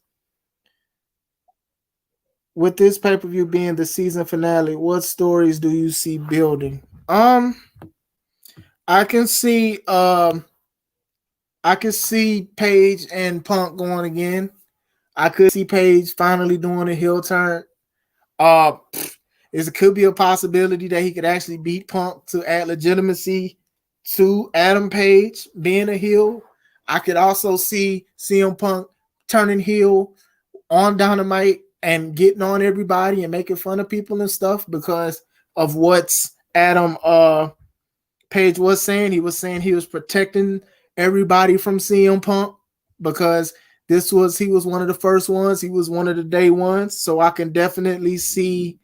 with this pay-per-view being the season finale, what stories do you see building? I can see Paige and Punk going again. I could see Paige finally doing a heel turn. It could be a possibility that he could actually beat Punk to add legitimacy to Adam Page being a heel. I could also see CM Punk turning heel on Dynamite and getting on everybody and making fun of people and stuff because of what Adam Page was saying. He was saying he was protecting everybody from CM Punk because he was one of the first ones. He was one of the day ones. So I can definitely see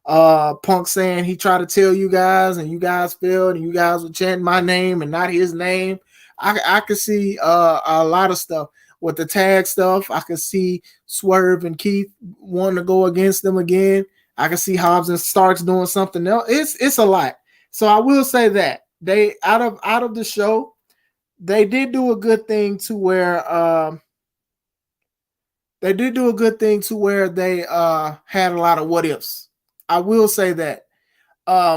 Punk saying he tried to tell you guys and you guys failed and you guys were chanting my name and not his name. I could see a lot of stuff with the tag stuff. I could see Swerve and Keith wanting to go against them again. I can see Hobbs and Starks doing something else. It's a lot. So I will say that they out of the show, they did do a good thing to where they did do a good thing to where they had a lot of what ifs. I will say that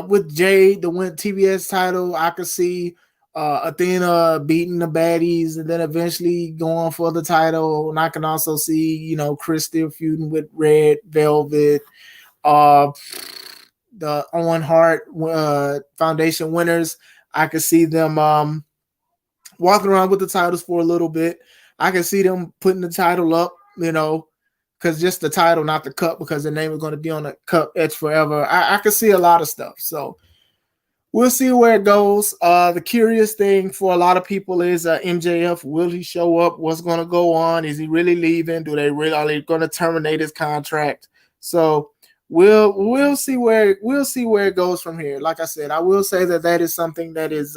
with Jade, the win TBS title, I could see Athena beating the baddies and then eventually going for the title. And I can also see, you know, Chris still feuding with Red Velvet. The Owen Hart Foundation winners, I could see them walking around with the titles for a little bit. I can see them putting the title up, you know, because just the title, not the cup, because the name is going to be on the cup etched forever. I can see a lot of stuff. So we'll see where it goes. The curious thing for a lot of people is MJF. Will he show up? What's going to go on? Is he really leaving? Are they going to terminate his contract? So we'll see where it goes from here. Like I said, I will say that is something that is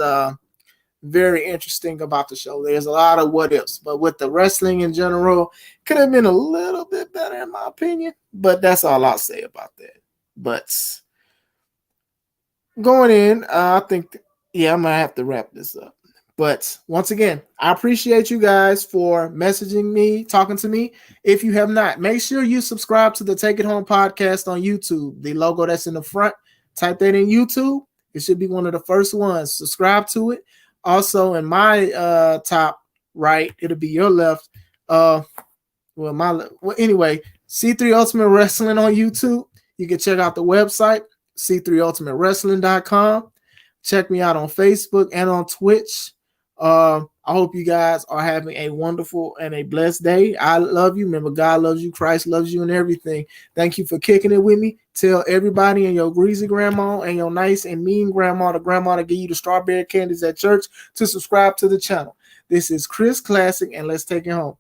very interesting about the show. There's a lot of what ifs, but with the wrestling in general, could have been a little bit better in my opinion. But that's all I'll say about that. But going in, I think, I'm gonna have to wrap this up. But once again, I appreciate you guys for messaging me, talking to me. If you have not, make sure you subscribe to the Take It Home podcast on YouTube. The logo that's in the front, type that in YouTube. It should be one of the first ones. Subscribe to it. Also, in my top right, it'll be your left. Anyway, C3 Ultimate Wrestling on YouTube. You can check out the website, c3ultimatewrestling.com. Check me out on Facebook and on Twitch. I hope you guys are having a wonderful and a blessed day. I love you. Remember, God loves you. Christ loves you and everything. Thank you for kicking it with me. Tell everybody and your greasy grandma and your nice and mean grandma, the grandma to give you the strawberry candies at church, to subscribe to the channel. This is Chris Classic, and let's take it home.